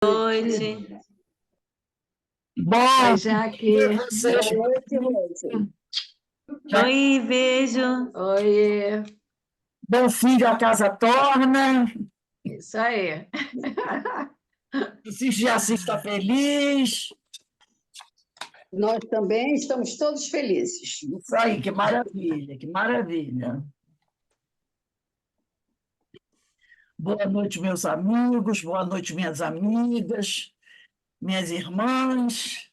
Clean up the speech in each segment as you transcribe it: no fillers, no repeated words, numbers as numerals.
Noite. Bom, Oi, Jaque. vocês. Boa noite, Rose. Oi, beijo. Oi, Bom filho, a casa torna. isso aí. Se já está feliz. Nós também estamos todos felizes. Isso aí, que maravilha, que maravilha. Boa noite, meus amigos, boa noite, minhas amigas, minhas irmãs.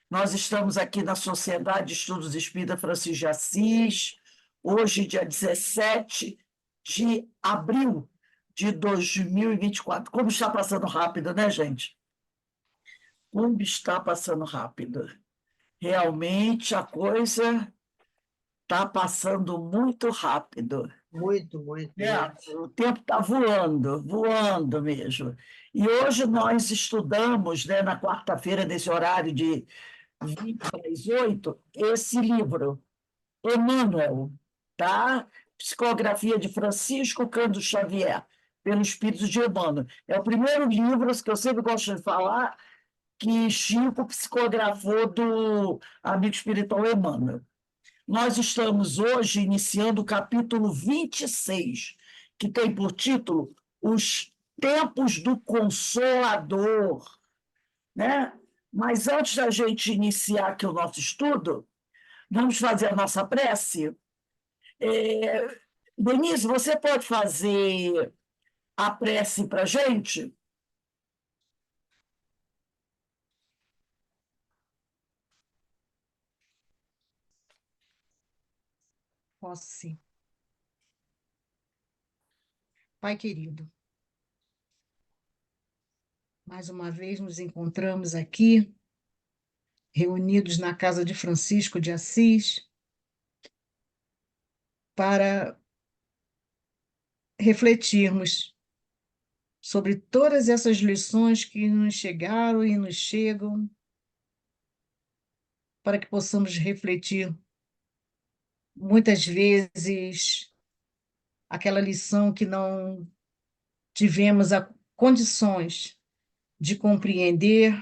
Nós estamos aqui na Sociedade de Estudos Espírita Francisco de Assis, hoje, dia 17 de abril de 2024. Como está passando rápido, né, gente? Como está passando rápido. Realmente a coisa está passando muito rápido. Muito. O tempo está voando, voando mesmo. E hoje nós estudamos, né, na quarta-feira, nesse horário de 20 às 8, esse livro, Emmanuel, tá? Psicografia de Francisco Cândido Xavier, pelo Espírito de Emmanuel. É o primeiro livro que eu sempre gosto de falar, que Chico psicografou do amigo espiritual Emmanuel. Nós estamos hoje iniciando o capítulo 26, que tem por título Os Tempos do Consolador, né? Mas antes da gente iniciar aqui o nosso estudo, vamos fazer a nossa prece. Denise, você pode fazer a prece para a gente? Posso sim. Pai querido, mais uma vez nos encontramos aqui, reunidos na casa de Francisco de Assis, para refletirmos sobre todas essas lições que nos chegaram e nos chegam, para que possamos refletir muitas vezes aquela lição que não tivemos condições de compreender,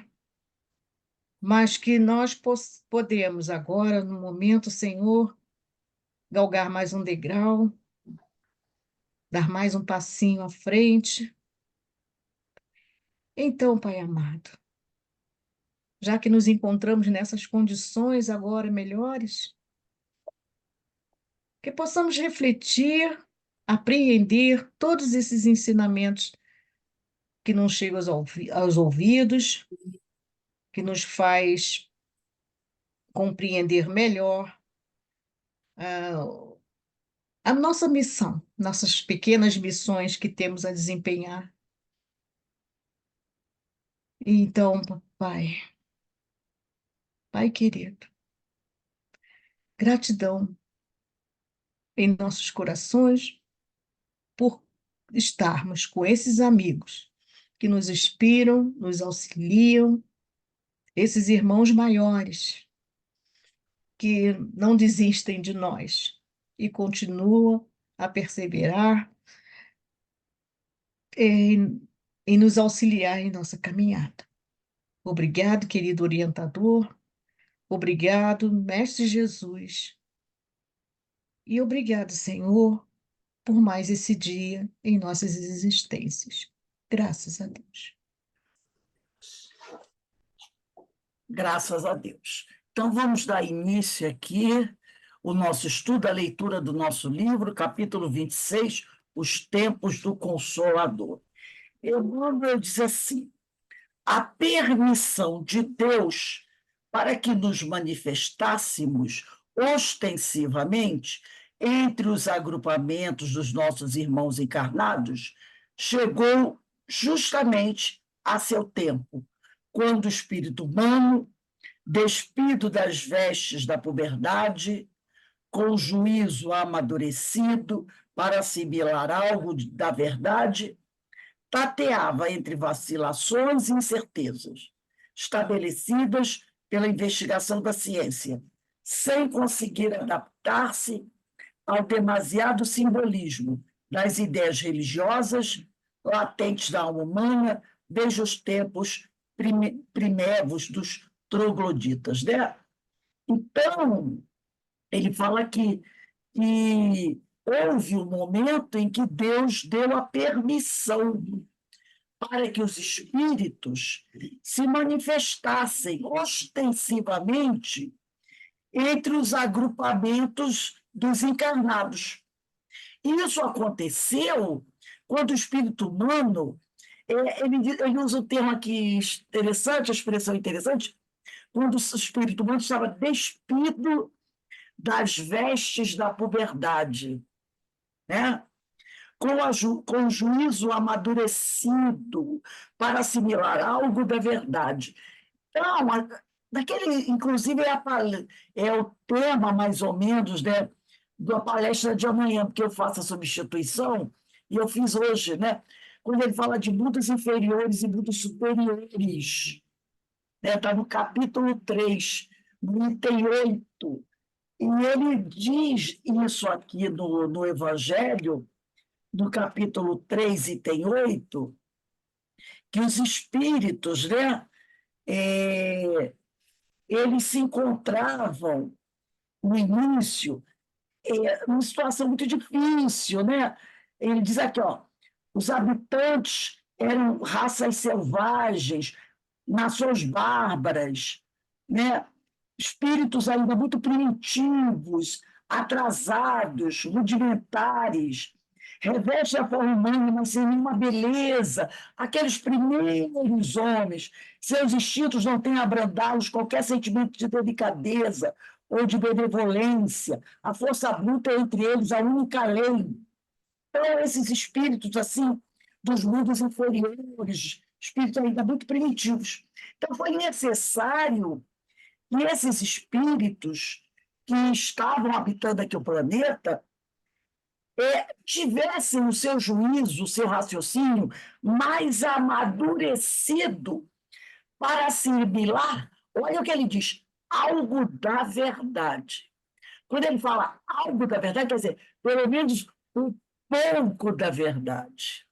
mas que nós podemos agora, no momento, Senhor, galgar mais um degrau, dar mais um passinho à frente. Então, Pai amado, já que nos encontramos nessas condições agora melhores, que possamos refletir, apreender todos esses ensinamentos que nos chegam aos ouvidos, que nos faz compreender melhor a nossa missão, nossas pequenas missões que temos a desempenhar. Então, Pai querido, gratidão em nossos corações por estarmos com esses amigos que nos inspiram, nos auxiliam, esses irmãos maiores que não desistem de nós e continuam a perseverar em nos auxiliar em nossa caminhada. Obrigado, querido orientador. Obrigado, Mestre Jesus. E obrigado, Senhor, por mais esse dia em nossas existências. Graças a Deus. Graças a Deus. Então, vamos dar início aqui o nosso estudo, a leitura do nosso livro, capítulo 26, Os Tempos do Consolador. Emmanuel diz assim: a permissão de Deus para que nos manifestássemos ostensivamente entre os agrupamentos dos nossos irmãos encarnados chegou justamente a seu tempo, quando o espírito humano, despido das vestes da puberdade, com o juízo amadurecido para assimilar algo da verdade, tateava entre vacilações e incertezas, estabelecidas pela investigação da ciência, sem conseguir adaptar-se ao demasiado simbolismo das ideias religiosas latentes da alma humana, desde os tempos primevos dos trogloditas, né? Então, ele fala que houve um momento em que Deus deu a permissão para que os espíritos se manifestassem ostensivamente entre os agrupamentos dos encarnados. Isso aconteceu quando o espírito humano, ele usa o termo aqui interessante, a expressão interessante, quando o espírito humano estava despido das vestes da puberdade, né? Com o juízo amadurecido para assimilar algo da verdade. Então, inclusive, é o tema, mais ou menos, né, da palestra de amanhã, porque eu faço a substituição, e eu fiz hoje, né, quando ele fala de mundos inferiores e mundos superiores. Está no capítulo 3, no item 8. E ele diz isso aqui no Evangelho, no capítulo 3, item 8, que os espíritos, né, eles se encontravam, no início, numa situação muito difícil, né? Ele diz aqui, ó, os habitantes eram raças selvagens, nações bárbaras, né? Espíritos ainda muito primitivos, atrasados, rudimentares, reveste a forma humana, mas sem nenhuma beleza. Aqueles primeiros homens, seus instintos não têm a abrandá-los qualquer sentimento de delicadeza ou de benevolência. A força bruta é entre eles a única lei. Então, esses espíritos, assim, dos mundos inferiores, espíritos ainda muito primitivos. Então, foi necessário que esses espíritos que estavam habitando aqui o planeta tivessem o seu juízo, o seu raciocínio mais amadurecido para assimilar, olha o que ele diz, algo da verdade. Quando ele fala algo da verdade, quer dizer, pelo menos um pouco da verdade.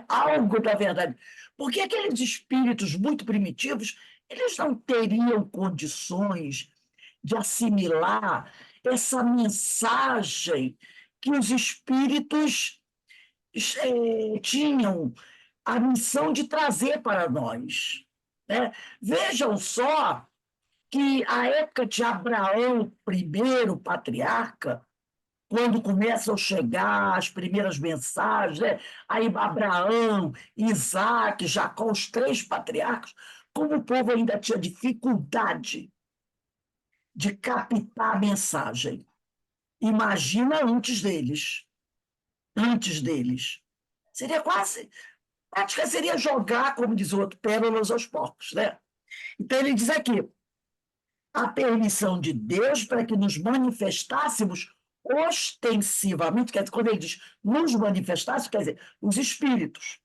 Algo da verdade. Porque aqueles espíritos muito primitivos, eles não teriam condições de assimilar essa mensagem que os espíritos tinham a missão de trazer para nós. Né? Vejam só que a época de Abraão, primeiro patriarca, quando começam a chegar as primeiras mensagens, né? Aí Abraão, Isaac, Jacó, os 3 patriarcas, como o povo ainda tinha dificuldade de captar a mensagem. Imagina antes deles. Antes deles. Seria quase... Prática seria jogar, como diz o outro, pérolas aos porcos, né? Então ele diz aqui, a permissão de Deus para que nos manifestássemos ostensivamente, quer dizer, quando ele diz nos manifestássemos, quer dizer, os espíritos.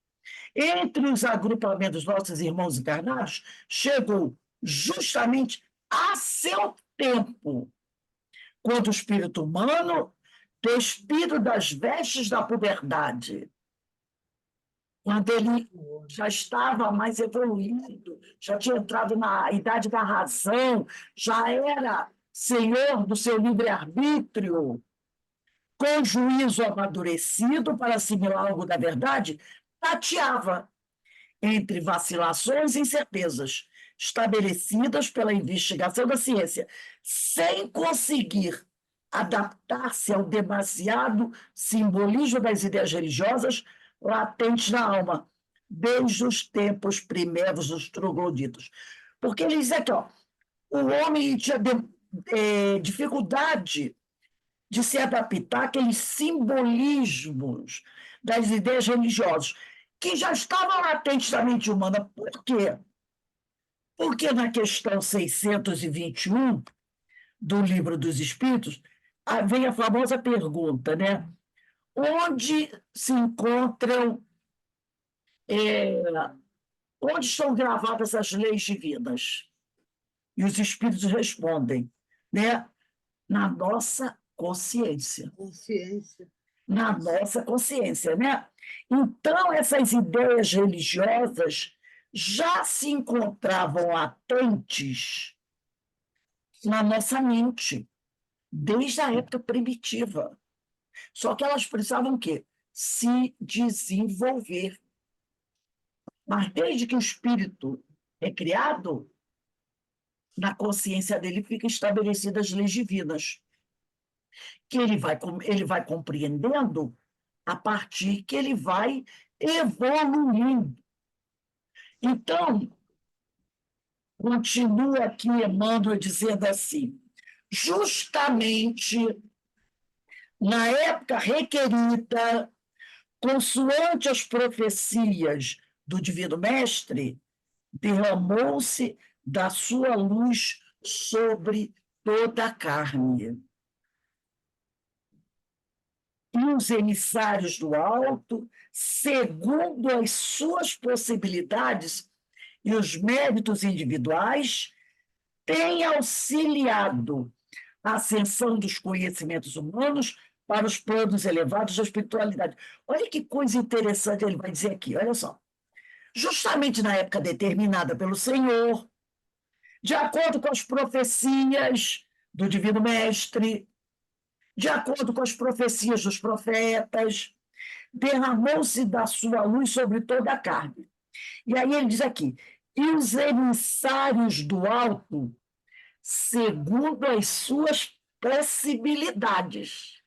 Entre os agrupamentos dos nossos irmãos encarnados, chegou justamente a seu tempo, quando o espírito humano, despido das vestes da puberdade, quando ele já estava mais evoluído, já tinha entrado na idade da razão, já era senhor do seu livre-arbítrio, com juízo amadurecido para assimilar algo da verdade, tateava entre vacilações e incertezas estabelecidas pela investigação da ciência, sem conseguir adaptar-se ao demasiado simbolismo das ideias religiosas latentes na alma, desde os tempos primeiros dos trogloditas. Porque ele diz aqui, ó, o homem tinha dificuldade de se adaptar àqueles simbolismos das ideias religiosas, que já estavam latentes na mente humana. Por quê? Porque na questão 621 do Livro dos Espíritos, vem a famosa pergunta, né? Onde se encontram, onde estão gravadas as leis divinas? E os espíritos respondem, né? Na nossa consciência. Consciência. na nossa consciência, né? Então, essas ideias religiosas já se encontravam latentes na nossa mente, desde a época primitiva. Só que elas precisavam o quê? Se desenvolver. Mas desde que o espírito é criado, na consciência dele ficam estabelecidas leis divinas, que ele vai compreendendo a partir que ele vai evoluindo. Então, continua aqui Emmanuel dizendo assim, justamente na época requerida, consoante as profecias do Divino Mestre, derramou-se da sua luz sobre toda a carne. E os emissários do alto, segundo as suas possibilidades e os méritos individuais, têm auxiliado a ascensão dos conhecimentos humanos para os planos elevados da espiritualidade. Olha que coisa interessante ele vai dizer aqui, olha só. Justamente na época determinada pelo Senhor, de acordo com as profecias do Divino Mestre, de acordo com as profecias dos profetas, derramou-se da sua luz sobre toda a carne. E aí ele diz aqui, e os emissários do alto, segundo as suas possibilidades.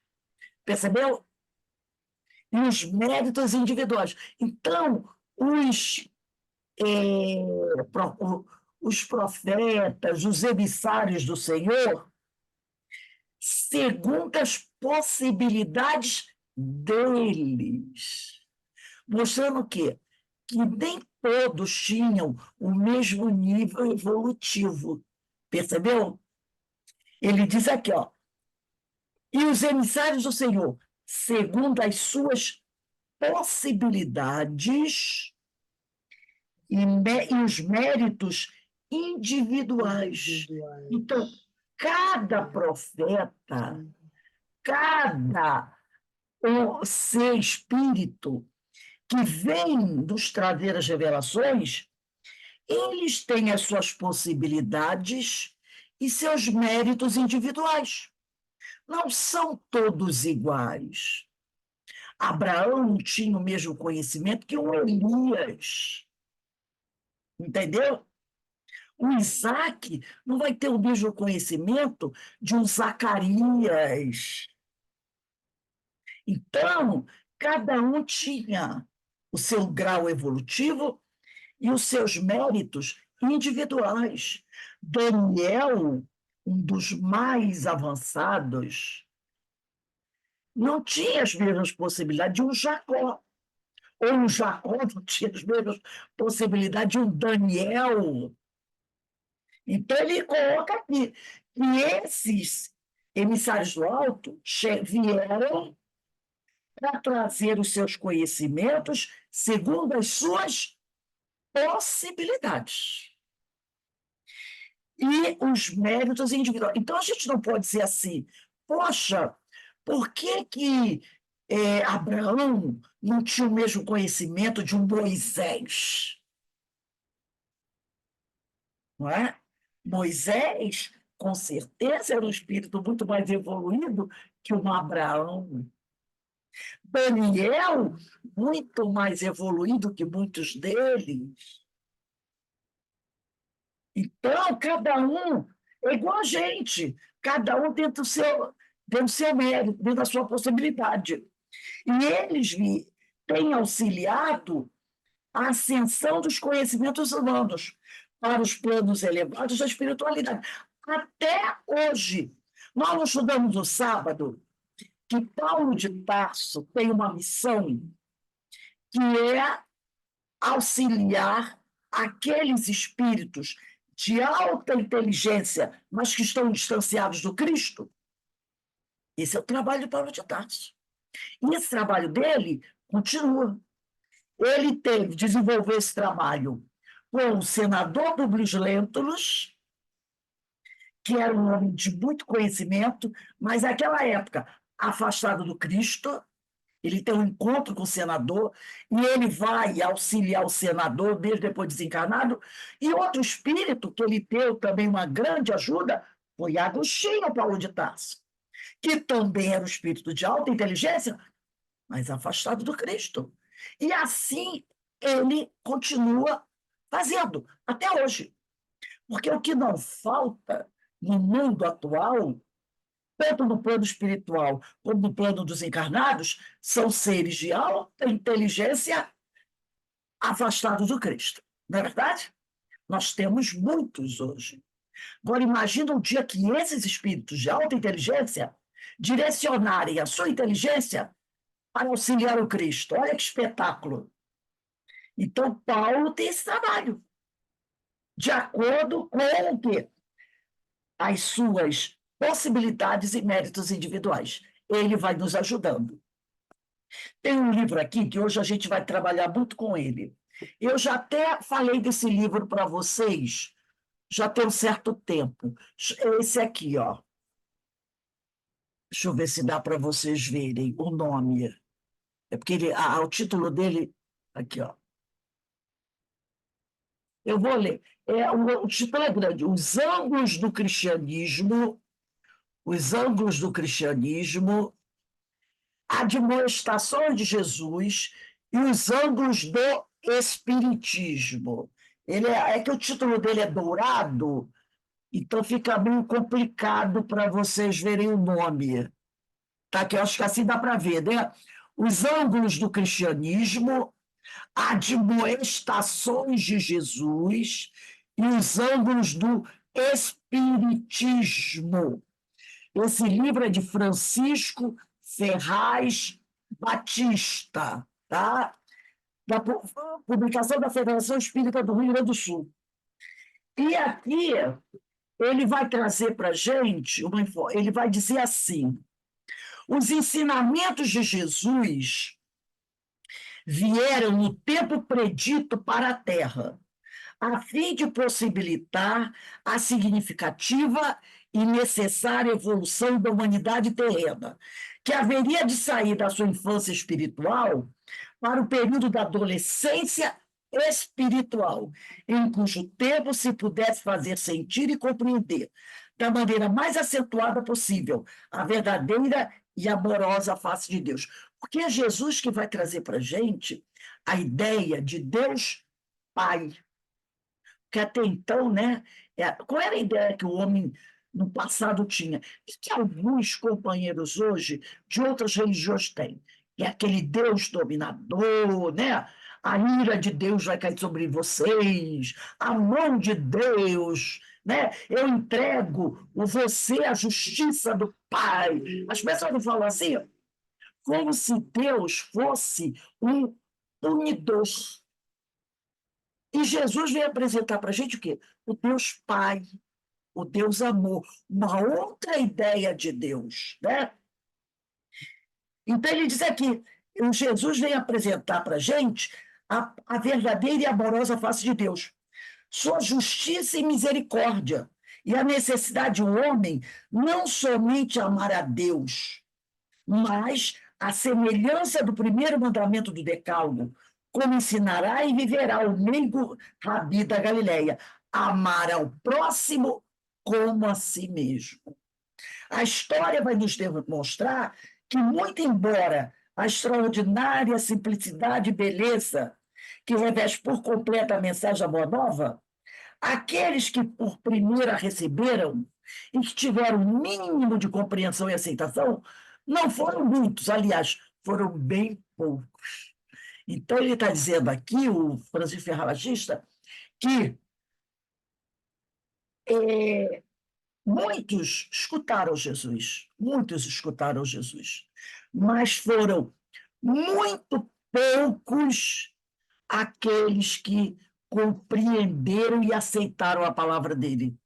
Percebeu? E os méritos individuais. Então, os profetas, os emissários do Senhor, segundo as possibilidades deles. Mostrando o quê? Que nem todos tinham o mesmo nível evolutivo. Percebeu? Ele diz aqui, ó, e os emissários do Senhor, segundo as suas possibilidades e os méritos individuais. Então, cada profeta, cada ser espírito que vem nos trazer as revelações, eles têm as suas possibilidades e seus méritos individuais. Não são todos iguais. Abraão não tinha o mesmo conhecimento que o Elias. Entendeu? O Isaac não vai ter o mesmo conhecimento de um Zacarias. Então, cada um tinha o seu grau evolutivo e os seus méritos individuais. Daniel, um dos mais avançados, não tinha as mesmas possibilidades de um Jacó. Ou um Jacó não tinha as mesmas possibilidades de um Daniel. Então, ele coloca aqui que esses emissários do alto vieram para trazer os seus conhecimentos segundo as suas possibilidades. E os méritos individuais. Então, a gente não pode dizer assim, poxa, por que Abraão não tinha o mesmo conhecimento de um Moisés? Não é? Moisés, com certeza, era um espírito muito mais evoluído que um Abraão. Daniel, muito mais evoluído que muitos deles. Então, cada um é igual a gente, cada um dentro do seu mérito, dentro da sua possibilidade. E eles têm auxiliado a ascensão dos conhecimentos humanos para os planos elevados da espiritualidade. Até hoje, nós não estudamos no sábado que Paulo de Tarso tem uma missão que é auxiliar aqueles espíritos de alta inteligência, mas que estão distanciados do Cristo. Esse é o trabalho de Paulo de Tarso. E esse trabalho dele continua. Ele desenvolveu esse trabalho com o senador Publio Lentulus, que era um homem de muito conhecimento, mas naquela época afastado do Cristo, Ele tem um encontro com o senador e ele vai auxiliar o senador, mesmo depois desencarnado. E outro espírito que ele deu também uma grande ajuda foi Agostinho Paulo de Tarso, que também era um espírito de alta inteligência, mas afastado do Cristo. E assim ele continua fazendo, até hoje. Porque o que não falta no mundo atual, tanto no plano espiritual como no plano dos encarnados, são seres de alta inteligência afastados do Cristo. Não é verdade? Nós temos muitos hoje. Agora, imagina um dia que esses espíritos de alta inteligência direcionarem a sua inteligência para auxiliar o Cristo. Olha que espetáculo! Então, Paulo tem esse trabalho, de acordo com o quê? As suas possibilidades e méritos individuais. Ele vai nos ajudando. Tem um livro aqui que hoje a gente vai trabalhar muito com ele. Eu já até falei desse livro para vocês, já tem um certo tempo. Esse aqui, ó. Deixa eu ver se dá para vocês verem o nome. É porque o título dele, aqui, ó. Eu vou ler. O título é grande. Os ângulos do cristianismo, admoestações de Jesus e os ângulos do espiritismo. É que o título dele é dourado, então fica meio complicado para vocês verem o nome. Tá? Que eu acho que assim dá para ver, né? Os ângulos do cristianismo, admoestações de Jesus e os ângulos do espiritismo. Esse livro é de Francisco Ferraz Batista, tá? Da publicação da Federação Espírita do Rio Grande do Sul. E aqui ele vai trazer para a gente, ele vai dizer assim, os ensinamentos de Jesus vieram no tempo predito para a Terra, a fim de possibilitar a significativa e necessária evolução da humanidade terrena, que haveria de sair da sua infância espiritual para o período da adolescência espiritual, em cujo tempo se pudesse fazer sentir e compreender, da maneira mais acentuada possível, a verdadeira e amorosa face de Deus. Porque é Jesus que vai trazer para a gente a ideia de Deus Pai. Que até então, né, qual era a ideia que o homem no passado tinha? E que alguns companheiros hoje de outras religiões têm. É aquele Deus dominador, né? A ira de Deus vai cair sobre vocês, a mão de Deus, né? Eu entrego você à justiça do Pai. As pessoas não falam assim, como se Deus fosse um punidor. E Jesus vem apresentar para a gente o quê? O Deus Pai, o Deus Amor, uma outra ideia de Deus, né? Então ele diz aqui, o Jesus vem apresentar para a gente a verdadeira e amorosa face de Deus, sua justiça e misericórdia, e a necessidade do homem não somente amar a Deus, mas a semelhança do primeiro mandamento do Decálogo, como ensinará e viverá o meigo Rabi da Galileia, amar ao próximo como a si mesmo. A história vai nos demonstrar que, muito embora a extraordinária simplicidade e beleza que reveste por completo a mensagem da Boa Nova, aqueles que por primeiro a receberam e que tiveram o mínimo de compreensão e aceitação, não foram muitos, aliás, foram bem poucos. Então, ele está dizendo aqui, o Francisco Ferraz Batista, que muitos escutaram Jesus, mas foram muito poucos aqueles que compreenderam e aceitaram a palavra dele.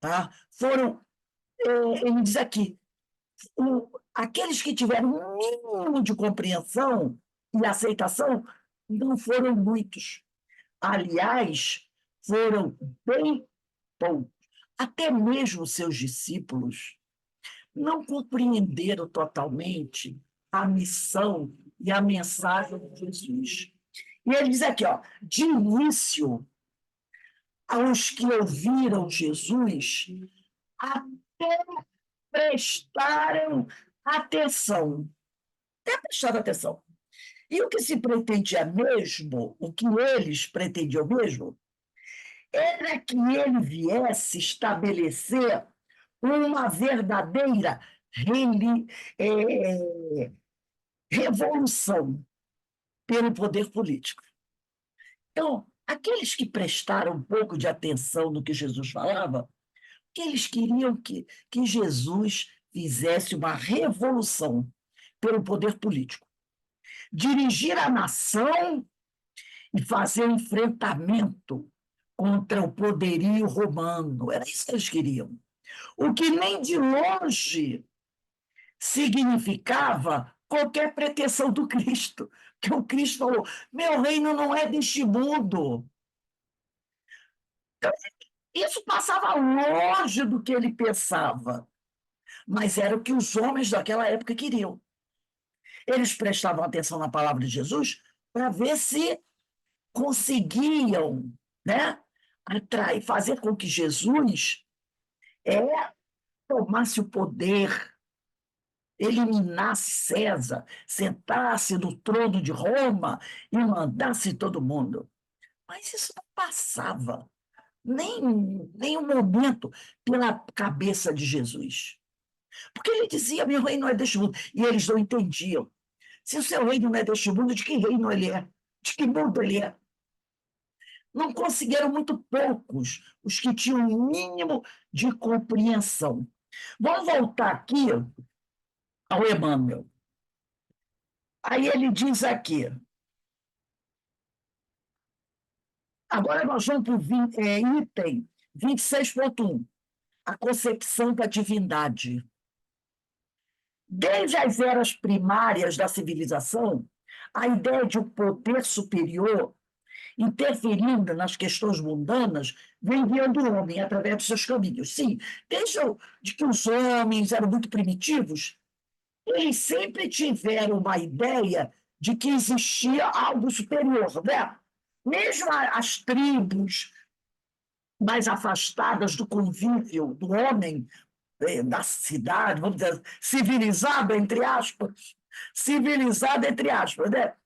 Tá? Foram, ele diz aqui, aqueles que tiveram um mínimo de compreensão e aceitação não foram muitos. Aliás, foram bem poucos. Até mesmo seus discípulos não compreenderam totalmente a missão e a mensagem de Jesus. E ele diz aqui, ó, de início, aos que ouviram Jesus, até prestaram atenção. Até prestaram atenção. E o que se pretendia mesmo, o que eles pretendiam mesmo, era que ele viesse estabelecer uma verdadeira revolução pelo poder político. Então, aqueles que prestaram um pouco de atenção no que Jesus falava, que eles queriam que Jesus fizesse uma revolução pelo poder político. Dirigir a nação e fazer um enfrentamento contra o poderio romano. Era isso que eles queriam. O que nem de longe significava qualquer pretensão do Cristo. Que o Cristo falou, meu reino não é deste mundo. Então, isso passava longe do que ele pensava, mas era o que os homens daquela época queriam. Eles prestavam atenção na palavra de Jesus para ver se conseguiam, né, atrair, fazer com que Jesus tomasse o poder, eliminasse César, sentasse no trono de Roma e mandasse todo mundo. Mas isso não passava nem um momento pela cabeça de Jesus. Porque ele dizia, meu reino não é deste mundo. E eles não entendiam. Se o seu reino não é deste mundo, de que reino ele é? De que mundo ele é? Não conseguiram muito poucos os que tinham um mínimo de compreensão. Vamos voltar aqui ao Emmanuel. Aí ele diz aqui, agora nós vamos para o item 26.1, a concepção da divindade. Desde as eras primárias da civilização, a ideia de um poder superior interferindo nas questões mundanas vem guiando o homem através dos seus caminhos. Sim, desde de que os homens eram muito primitivos, eles sempre tiveram uma ideia de que existia algo superior, né? Mesmo as tribos mais afastadas do convívio do homem, da cidade, vamos dizer, civilizada, entre aspas, né?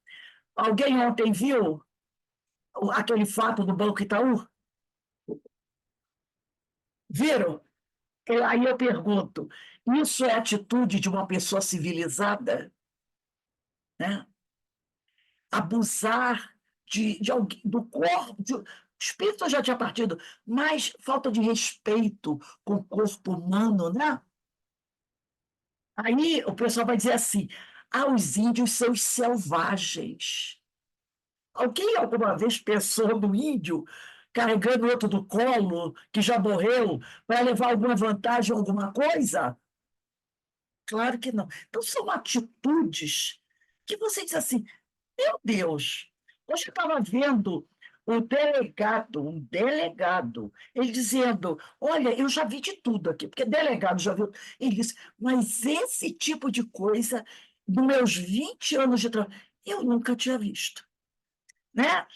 Alguém ontem viu aquele fato do Banco Itaú? Viram? Aí eu pergunto, isso é atitude de uma pessoa civilizada? Né? Abusar do corpo, o espírito já tinha partido, mas falta de respeito com o corpo humano, né? Aí o pessoal vai dizer assim, os índios são os selvagens. Alguém alguma vez pensou no índio carregando outro do colo, que já morreu, para levar alguma vantagem, alguma coisa? Claro que não. Então, são atitudes que você diz assim, meu Deus, hoje eu estava vendo um delegado, ele dizendo, olha, eu já vi de tudo aqui, porque delegado já viu. Ele disse, mas esse tipo de coisa, nos meus 20 anos de trabalho, eu nunca tinha visto. Né?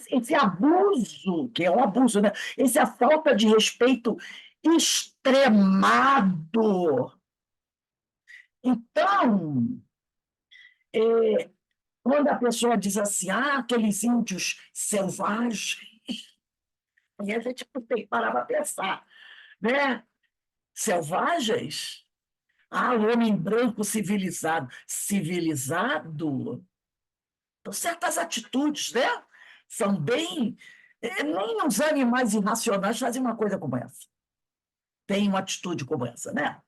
Esse abuso, que é um abuso, né? Essa falta de respeito extremado. Então, quando a pessoa diz assim, aqueles índios selvagens, aí a gente tem que parar para pensar, né? Selvagens? O homem branco civilizado. Civilizado? Então, certas atitudes, né? São bem... Nem os animais irracionais fazem uma coisa como essa. Tem uma atitude como essa, né?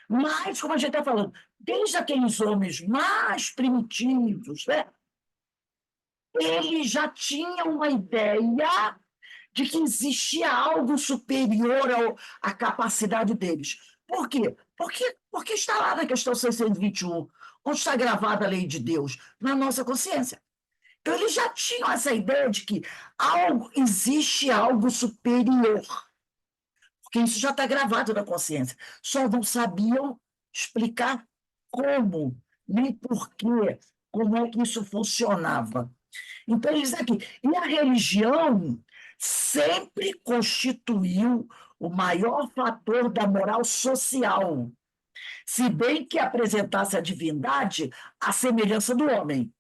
Mas, como a gente está falando, desde aqueles homens mais primitivos, né? Eles já tinham uma ideia de que existia algo superior à capacidade deles. Por quê? Porque está lá na questão 621, onde está gravada a lei de Deus, na nossa consciência. Então, eles já tinham essa ideia de que existe algo superior, porque isso já está gravado na consciência. Só não sabiam explicar como nem por quê, como é que isso funcionava. Então, ele diz aqui, e a religião sempre constituiu o maior fator da moral social, se bem que apresentasse a divindade à semelhança do homem,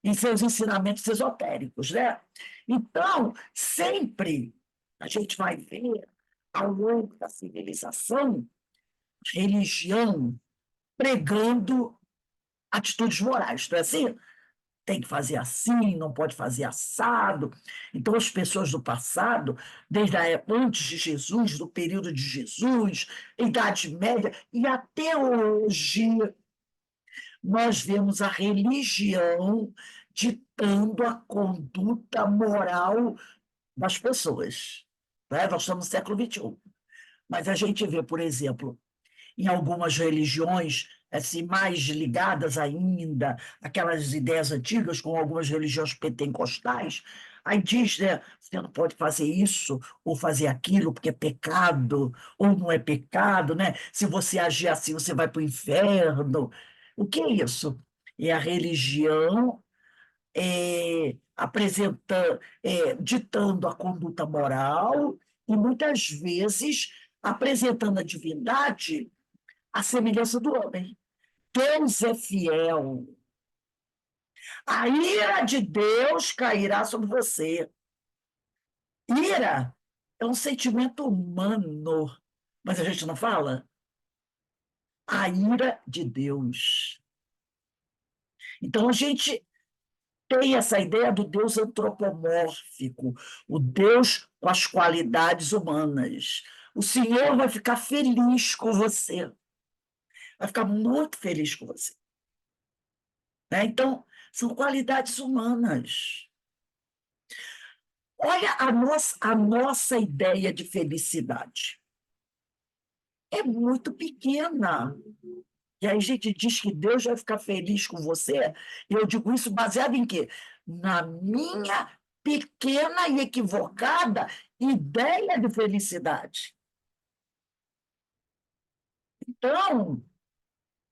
em seus ensinamentos esotéricos, né? Então, sempre a gente vai ver, ao longo da civilização, religião pregando atitudes morais, não é assim? Tem que fazer assim, não pode fazer assado. Então, as pessoas do passado, desde a época antes de Jesus, do período de Jesus, Idade Média, e até hoje, nós vemos a religião ditando a conduta moral das pessoas. Né? Nós estamos no século XXI. Mas a gente vê, por exemplo, em algumas religiões assim, mais ligadas ainda àquelas ideias antigas, com algumas religiões pentecostais, aí diz, né, você não pode fazer isso ou fazer aquilo porque é pecado, ou não é pecado, né? Se você agir assim, você vai para o inferno. O que é isso? É a religião apresentando, ditando a conduta moral e, muitas vezes, apresentando a divindade à semelhança do homem. Deus é fiel. A ira de Deus cairá sobre você. Ira é um sentimento humano, mas a gente não fala. A ira de Deus. Então a gente tem essa ideia do Deus antropomórfico, o Deus com as qualidades humanas. O Senhor vai ficar feliz com você. Vai ficar muito feliz com você. Né? Então, são qualidades humanas. Olha a nossa ideia de felicidade. É muito pequena. E aí a gente diz que Deus vai ficar feliz com você. E eu digo isso baseado em quê? Na minha pequena e equivocada ideia de felicidade. Então,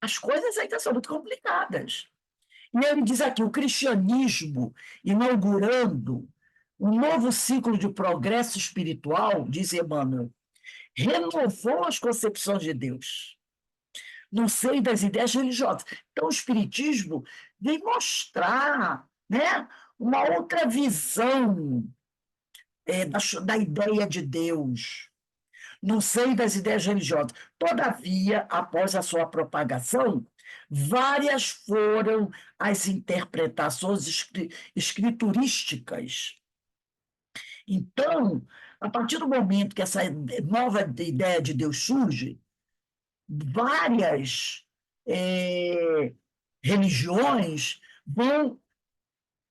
as coisas ainda são muito complicadas. E ele diz aqui, o cristianismo inaugurando um novo ciclo de progresso espiritual, diz Emmanuel, renovou as concepções de Deus no seio das ideias religiosas. Então, o Espiritismo vem mostrar, né, uma outra visão da ideia de Deus no seio das ideias religiosas. Todavia, após a sua propagação, várias foram as interpretações escriturísticas. Então, a partir do momento que essa nova ideia de Deus surge, várias religiões vão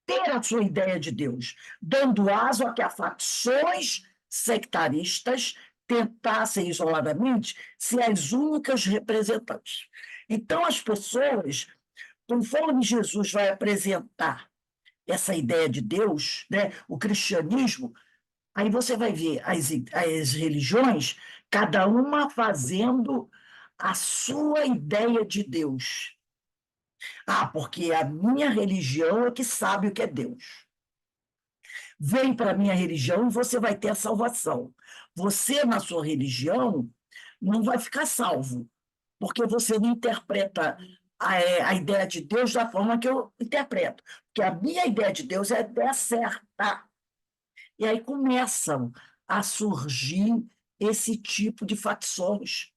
ter a sua ideia de Deus, dando aso a que as facções sectaristas tentassem isoladamente ser as únicas representantes. Então, as pessoas, conforme Jesus vai apresentar essa ideia de Deus, né, o cristianismo, aí você vai ver as religiões, cada uma fazendo a sua ideia de Deus. Ah, porque a minha religião é que sabe o que é Deus. Vem para a minha religião e você vai ter a salvação. Você, na sua religião, não vai ficar salvo, porque você não interpreta a ideia de Deus da forma que eu interpreto. Porque a minha ideia de Deus é a ideia certa. E aí começam a surgir esse tipo de facções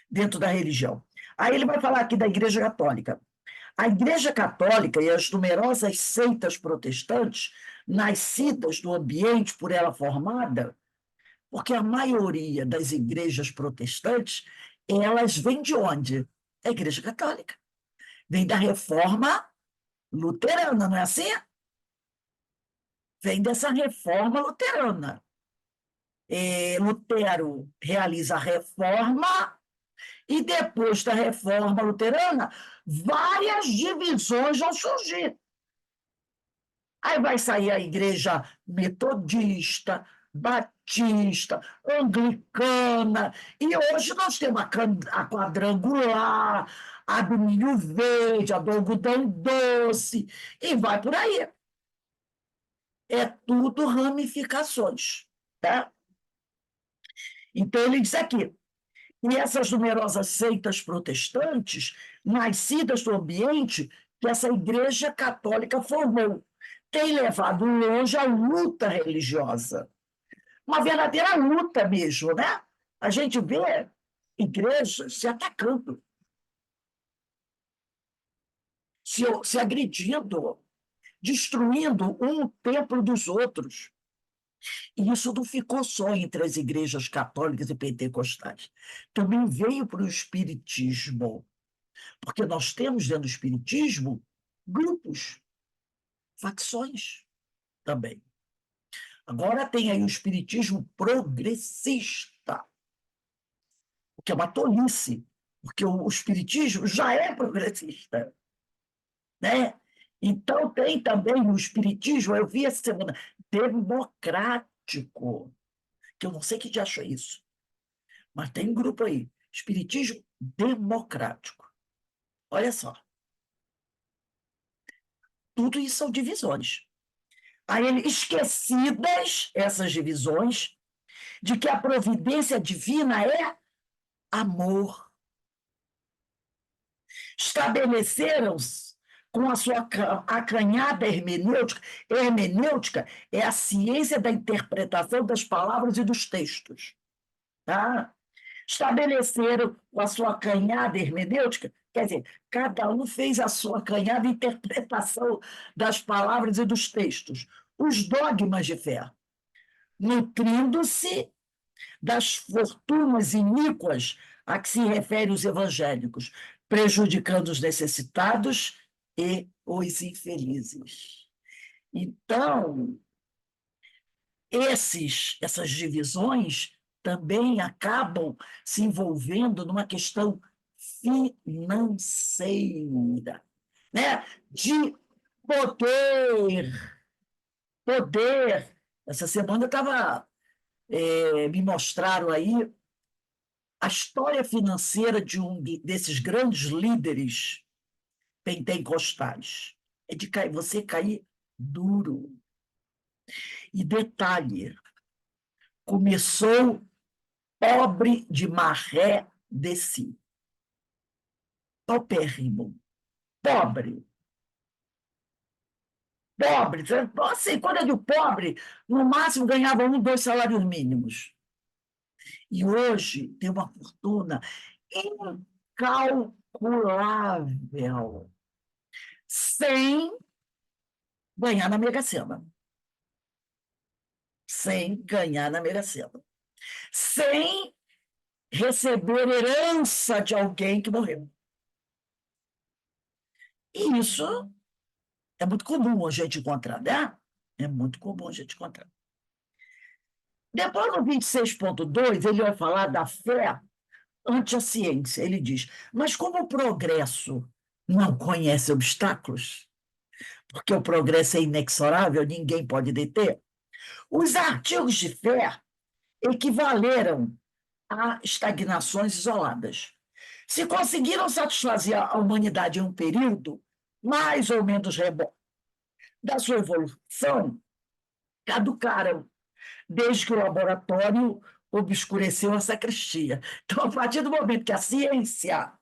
dentro da religião. Aí ele vai falar aqui da Igreja Católica. A Igreja Católica e as numerosas seitas protestantes, nascidas do ambiente por ela formada, porque a maioria das igrejas protestantes, elas vêm de onde? A Igreja Católica. Vem da Reforma Luterana, não é assim? Vem dessa Reforma Luterana. Lutero realiza a reforma e depois da Reforma Luterana, várias divisões vão surgir. Aí vai sair a igreja metodista, batista, anglicana, e hoje nós temos a quadrangular, a do milho verde, a do algodão doce, e vai por aí. É tudo ramificações, tá? Então, ele diz aqui, e essas numerosas seitas protestantes, nascidas do ambiente que essa Igreja Católica formou, têm levado longe a luta religiosa. Uma verdadeira luta mesmo, né? A gente vê igrejas se atacando, se agredindo, destruindo um o templo dos outros. E isso não ficou só entre as igrejas católicas e pentecostais. Também veio para o espiritismo, porque nós temos dentro do espiritismo grupos, facções também. Agora tem aí o espiritismo progressista, o que é uma tolice, porque o espiritismo já é progressista, né? Então tem também o espiritismo, eu vi essa semana, democrático, que eu não sei que acha isso, mas tem um grupo aí, espiritismo democrático. Olha só, tudo isso são divisões. Aí, esquecidas essas divisões, de que a providência divina é amor. Estabeleceram-se com a sua acanhada hermenêutica. Hermenêutica é a ciência da interpretação das palavras e dos textos. Tá? Estabeleceram com a sua acanhada hermenêutica, quer dizer, cada um fez a sua acanhada interpretação das palavras e dos textos, os dogmas de fé, nutrindo-se das fortunas iníquas a que se referem os evangélicos, prejudicando os necessitados e os infelizes. Então, essas divisões também acabam se envolvendo numa questão financeira, né? De poder. Poder. Essa semana me mostraram aí a história financeira de desses grandes líderes pentecostais. É de você cair duro. E detalhe, começou pobre de maré de si. Paupérrimo. Pobre. Pobre. Assim, quando eu digo pobre, no máximo ganhava 1, 2 salários mínimos. E hoje tem uma fortuna incalculável, sem ganhar na Mega Sena. Sem ganhar na Mega Sena. Sem receber herança de alguém que morreu. E isso é muito comum a gente encontrar, né? É muito comum a gente encontrar. Depois, no 26.2, ele vai falar da fé ante a ciência. Ele diz, mas como o progresso não conhece obstáculos, porque o progresso é inexorável, ninguém pode deter, os artigos de fé equivaleram a estagnações isoladas. Se conseguiram satisfazer a humanidade em um período mais ou menos remoto da sua evolução, caducaram, desde que o laboratório obscureceu a sacristia. Então, a partir do momento que a ciência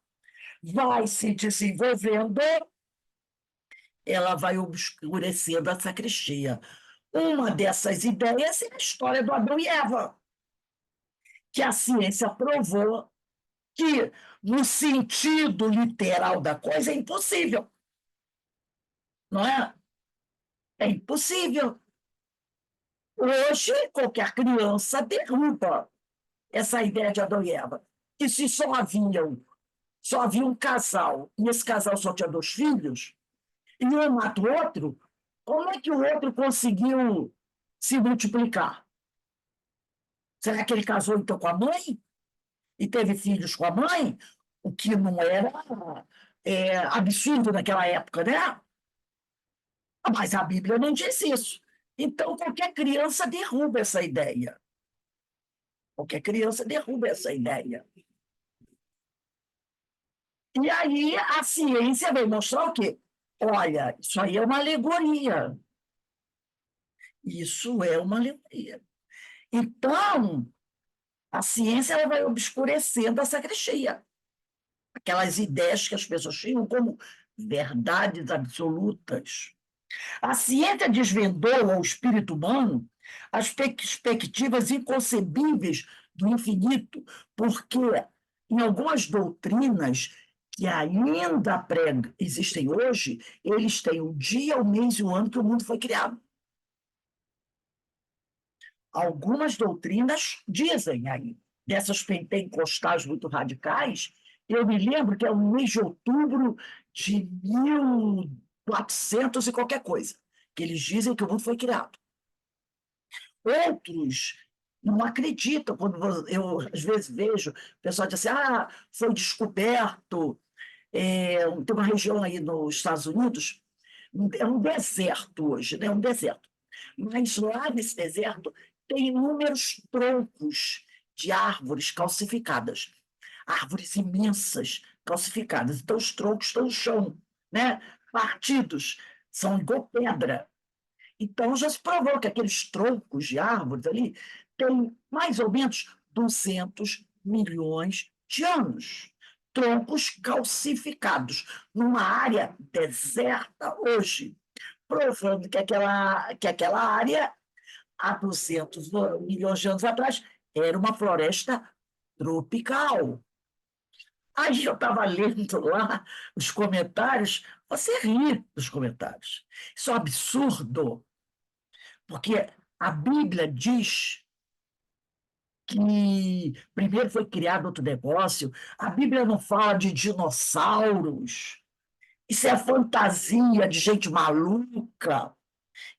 vai se desenvolvendo, ela vai obscurecendo a sacristia. Uma dessas ideias é a história do Adão e Eva, que a ciência provou que, no sentido literal da coisa, é impossível. Não é? É impossível. Hoje, qualquer criança derruba essa ideia de Adão e Eva. Que se só havia um casal, e esse casal só tinha 2 filhos, e um mata o outro, como é que o outro conseguiu se multiplicar? Será que ele casou então com a mãe? E teve filhos com a mãe? O que não era absurdo naquela época, né? Mas a Bíblia não diz isso. Então, qualquer criança derruba essa ideia. Qualquer criança derruba essa ideia. E aí a ciência veio mostrar o quê? Olha, isso aí é uma alegoria. Isso é uma alegoria. Então, a ciência ela vai obscurecendo a sacristia. Aquelas ideias que as pessoas tinham como verdades absolutas. A ciência desvendou ao espírito humano as perspectivas inconcebíveis do infinito, porque em algumas doutrinas que ainda existem hoje, eles têm o dia, o mês e o ano que o mundo foi criado. Algumas doutrinas dizem aí, dessas pentecostais muito radicais, eu me lembro que é o mês de outubro de 1400 e qualquer coisa, que eles dizem que o mundo foi criado. Outros não acreditam, quando eu às vezes vejo o pessoal diz assim, foi descoberto, tem uma região aí nos Estados Unidos, é um deserto hoje, né? Um deserto. Mas lá nesse deserto tem inúmeros troncos de árvores calcificadas, árvores imensas calcificadas. Então, os troncos estão no chão, né? Partidos, são igual pedra. Então, já se provou que aqueles troncos de árvores ali têm mais ou menos 200 milhões de anos. Troncos calcificados, numa área deserta hoje, provando que aquela área, há 200 milhões de anos atrás, era uma floresta tropical. Aí eu estava lendo lá os comentários, você ri dos comentários. Isso é um absurdo, porque a Bíblia diz que primeiro foi criado outro negócio, a Bíblia não fala de dinossauros, isso é fantasia de gente maluca.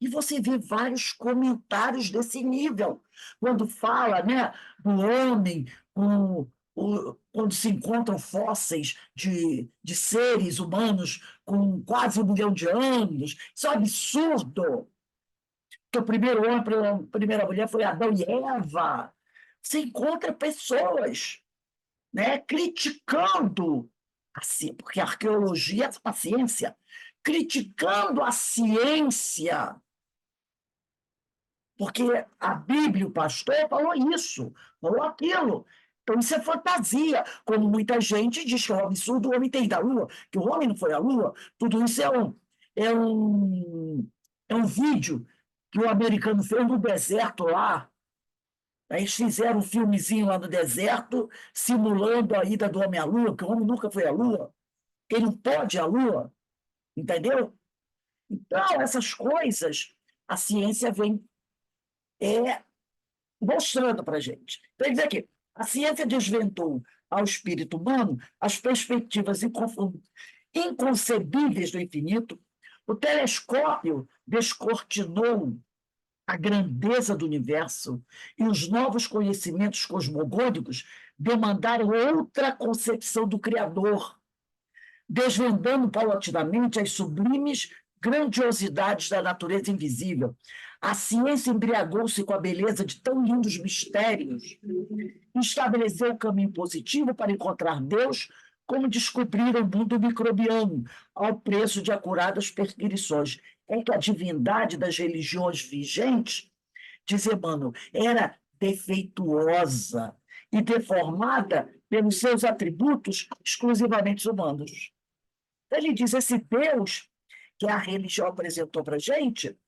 E você vê vários comentários desse nível, quando fala, né, do homem, quando se encontram fósseis de seres humanos com quase 1 milhão de anos. Isso é um absurdo. Que o primeiro homem, a primeira mulher foi Adão e Eva. Você encontra pessoas, né, criticando, assim, porque a arqueologia é uma ciência, criticando a ciência, porque a Bíblia, o pastor, falou isso, falou aquilo. Então, isso é fantasia, como muita gente diz que é um absurdo o homem ter ido à Lua, que o homem não foi à Lua. Tudo isso é um, é um vídeo que o americano fez no deserto lá. Aí eles fizeram um filmezinho lá no deserto, simulando a ida do homem à Lua, que o homem nunca foi à Lua. Ele não pode ir à Lua, entendeu? Então, essas coisas, a ciência vem mostrando para a gente. Então, ele diz aqui, a ciência desvendou ao espírito humano as perspectivas inconcebíveis do infinito, o telescópio descortinou a grandeza do universo e os novos conhecimentos cosmogônicos demandaram outra concepção do Criador, desvendando paulatinamente as sublimes grandiosidades da natureza invisível. A ciência embriagou-se com a beleza de tão lindos mistérios e estabeleceu o caminho positivo para encontrar Deus, como descobrir o mundo microbiano, ao preço de acuradas prescrições. É que a divindade das religiões vigentes, diz Emmanuel, era defeituosa e deformada pelos seus atributos exclusivamente humanos. Então, ele diz, esse Deus que a religião apresentou para a gente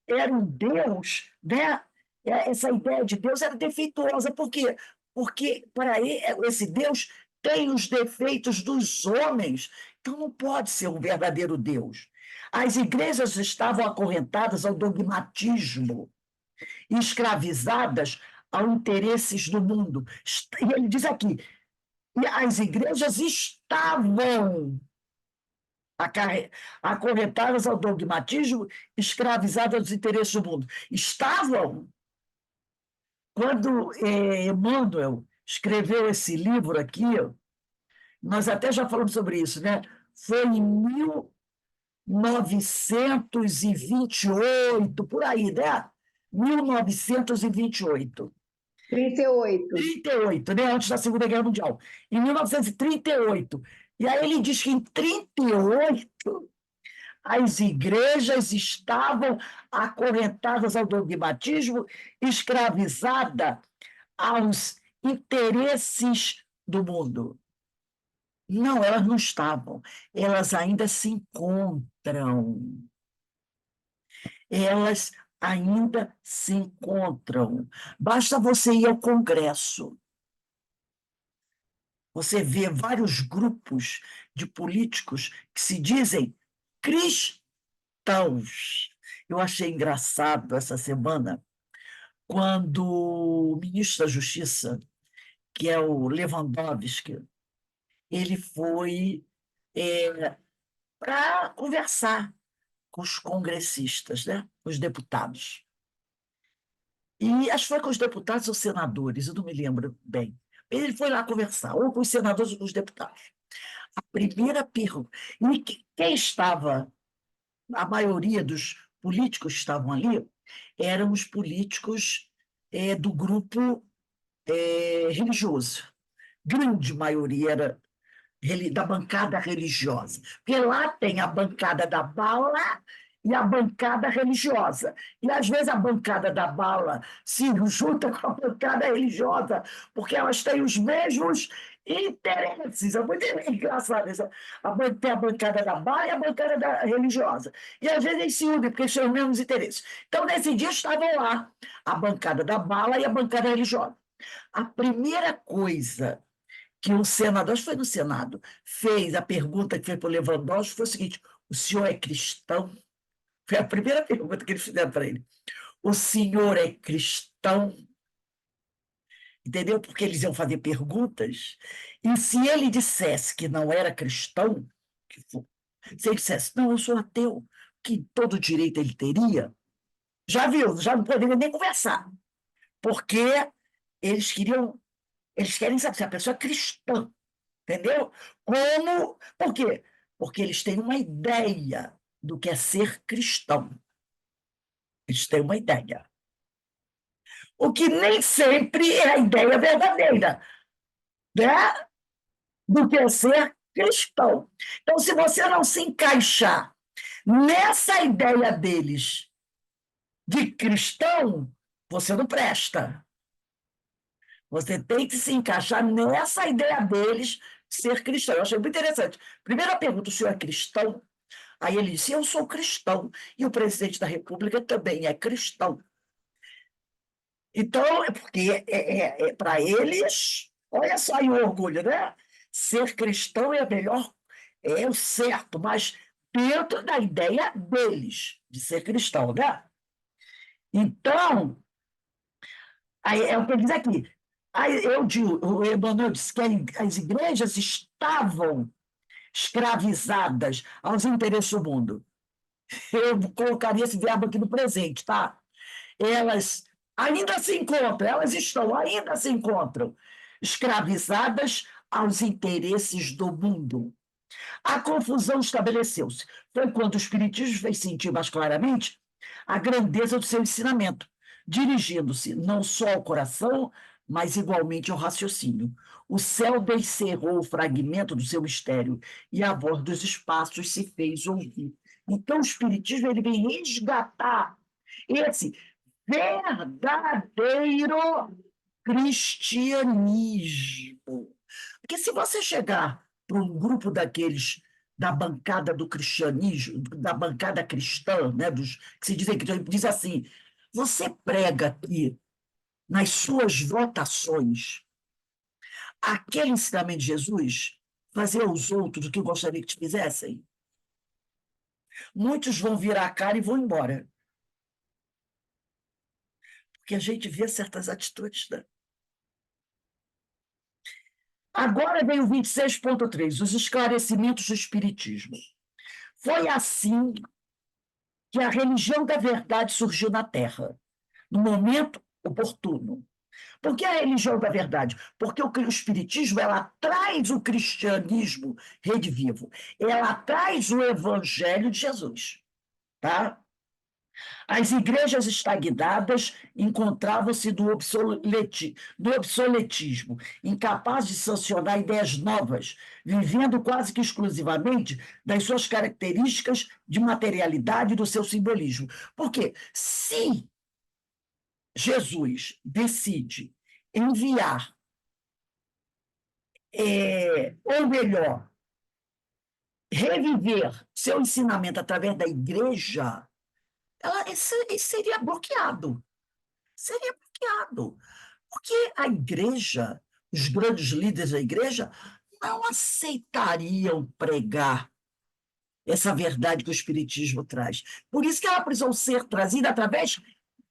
era um Deus, né? Essa ideia de Deus era defeituosa. Por quê? Porque para esse Deus tem os defeitos dos homens, então não pode ser um verdadeiro Deus. As igrejas estavam acorrentadas ao dogmatismo e escravizadas aos interesses do mundo. E ele diz aqui, e as igrejas estavam acorrentadas ao dogmatismo, escravizadas aos interesses do mundo. Estavam. Quando Emmanuel escreveu esse livro aqui, nós até já falamos sobre isso, né? Foi em 1928, por aí, né? 1928. 38. 38, né? Antes da Segunda Guerra Mundial. Em 1938. E aí ele diz que em 38 as igrejas estavam acorrentadas ao dogmatismo, escravizadas aos interesses do mundo. Não, elas não estavam. Elas ainda se encontram. Elas ainda se encontram. Basta você ir ao Congresso. Você vê vários grupos de políticos que se dizem cristãos. Eu achei engraçado essa semana, quando o ministro da Justiça, que é o Lewandowski, ele foi para conversar com os congressistas, né? Os deputados. E acho que foi com os deputados ou senadores, eu não me lembro bem. Ele foi lá conversar, ou com os senadores ou com os deputados. A primeira pergunta. E quem estava, a maioria dos políticos que estavam ali, eram os políticos do grupo religioso. Grande maioria era da bancada religiosa. Porque lá tem a bancada da bala e a bancada religiosa. E, às vezes, a bancada da bala se junta com a bancada religiosa, porque elas têm os mesmos interesses. É muito engraçado isso. Tem a bancada da bala e a bancada religiosa. E, às vezes, eles se unem, porque eles têm os mesmos interesses. Então, nesse dia, estavam lá a bancada da bala e a bancada religiosa. A primeira coisa que o senador, acho que foi no Senado, fez, a pergunta que fez para o Lewandowski foi o seguinte: o senhor é cristão? Foi a primeira pergunta que eles fizeram para ele. O senhor é cristão? Entendeu? Porque eles iam fazer perguntas, e se ele dissesse que não era cristão, se ele dissesse, não, eu sou ateu, que todo direito ele teria, já viu, já não poderia nem conversar, porque eles querem saber se a pessoa é cristã. Entendeu? Por quê? Porque eles têm uma ideia do que é ser cristão. Eles têm uma ideia. O que nem sempre é a ideia verdadeira, né? Do que é ser cristão. Então, se você não se encaixar nessa ideia deles de cristão, você não presta. Você tem que se encaixar nessa ideia deles de ser cristão. Eu achei muito interessante. Primeira pergunta: o senhor é cristão? Aí ele disse: eu sou cristão. E o presidente da República também é cristão. Então, é porque para eles, olha só aí o orgulho, né? Ser cristão é melhor, é o certo, mas dentro da ideia deles de ser cristão, né? Então, aí é o que ele diz aqui. Aí o Emmanuel disse que as igrejas estavam escravizadas aos interesses do mundo. Eu colocaria esse verbo aqui no presente, tá? Elas ainda se encontram, ainda se encontram escravizadas aos interesses do mundo. A confusão estabeleceu-se. Foi quando o Espiritismo fez sentir mais claramente a grandeza do seu ensinamento, dirigindo-se não só ao coração, mas igualmente ao raciocínio. O céu descerrou o fragmento do seu mistério e a voz dos espaços se fez ouvir. Então, o Espiritismo ele vem resgatar esse verdadeiro cristianismo. Porque se você chegar para um grupo daqueles da bancada do cristianismo, da bancada cristã, né, dos que se dizem que diz assim: você prega aqui nas suas votações aquele ensinamento de Jesus, fazer aos outros o que gostaria que te fizessem? Muitos vão virar a cara e vão embora. Porque a gente vê certas atitudes, né? Agora vem o 26.3, os esclarecimentos do Espiritismo. Foi assim que a religião da verdade surgiu na Terra, no momento oportuno. Por que a religião da verdade? Porque o Espiritismo ela traz o cristianismo redivivo, ela traz o Evangelho de Jesus. Tá? As igrejas estagnadas encontravam-se do obsoletismo, incapazes de sancionar ideias novas, vivendo quase que exclusivamente das suas características de materialidade e do seu simbolismo. Porque se Jesus decide enviar, ou melhor, reviver seu ensinamento através da igreja, isso seria bloqueado. Seria bloqueado. Porque a igreja, os grandes líderes da igreja, não aceitariam pregar essa verdade que o Espiritismo traz. Por isso que ela precisou ser trazida através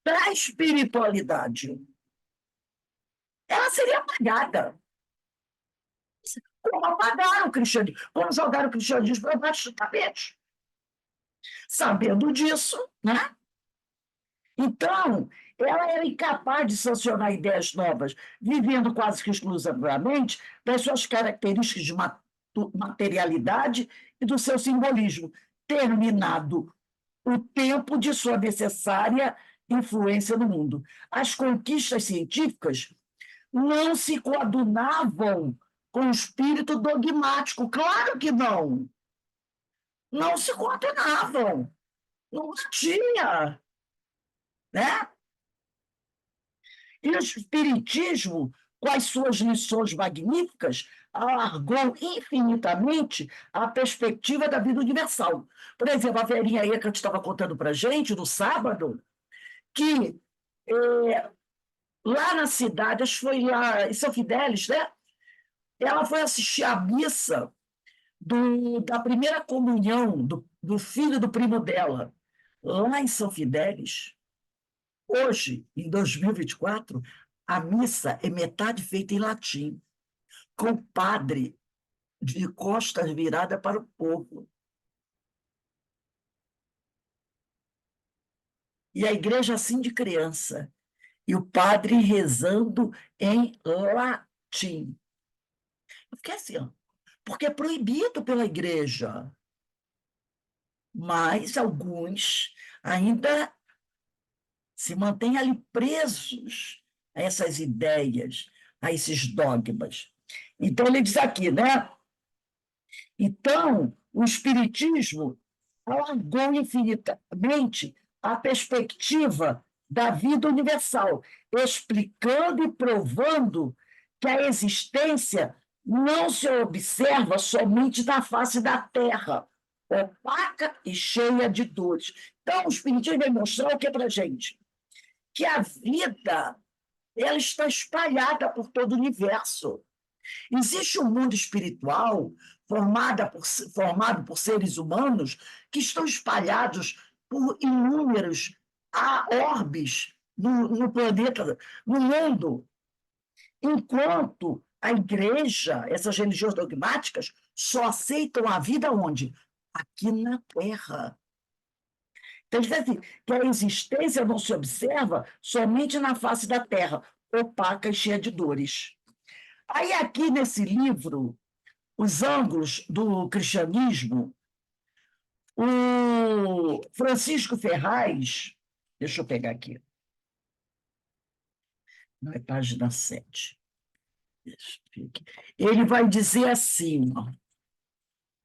da espiritualidade. Ela seria apagada. Como apagaram o cristianismo, como jogaram o cristianismo para baixo do tapete. Sabendo disso, né? Então, ela era incapaz de sancionar ideias novas, vivendo quase que exclusivamente das suas características de materialidade e do seu simbolismo, terminado o tempo de sua necessária influência no mundo. As conquistas científicas não se coadunavam com o espírito dogmático. Claro que não. Não se coadunavam. Não tinha. Né? E o Espiritismo, com as suas lições magníficas, alargou infinitamente a perspectiva da vida universal. Por exemplo, a velhinha aí que eu estava contando para a gente, no sábado, que lá na cidade, acho que foi lá em São Fidélis, né? Ela foi assistir à missa da primeira comunhão do filho do primo dela, lá em São Fidélis. Hoje, em 2024, a missa é metade feita em latim, com o padre de costas virada para o povo. E a igreja assim de criança, e o padre rezando em latim. Eu fiquei assim, ó, porque é proibido pela igreja. Mas alguns ainda se mantêm ali presos a essas ideias, a esses dogmas. Então, ele diz aqui, né? Então, o Espiritismo alargou infinitamente a perspectiva da vida universal, explicando e provando que a existência não se observa somente na face da Terra, opaca e cheia de dores. Então, o Espiritismo vai mostrar o que para a gente? Que a vida ela está espalhada por todo o universo. Existe um mundo espiritual formado por seres humanos que estão espalhados por inúmeros orbes no planeta, no mundo, enquanto a igreja, essas religiões dogmáticas, só aceitam a vida onde? Aqui na Terra. Então, diz assim, que a existência não se observa somente na face da Terra, opaca e cheia de dores. Aí, aqui nesse livro, Os Ângulos do Cristianismo, o Francisco Ferraz, deixa eu pegar aqui, não é página 7. Ele vai dizer assim, ó,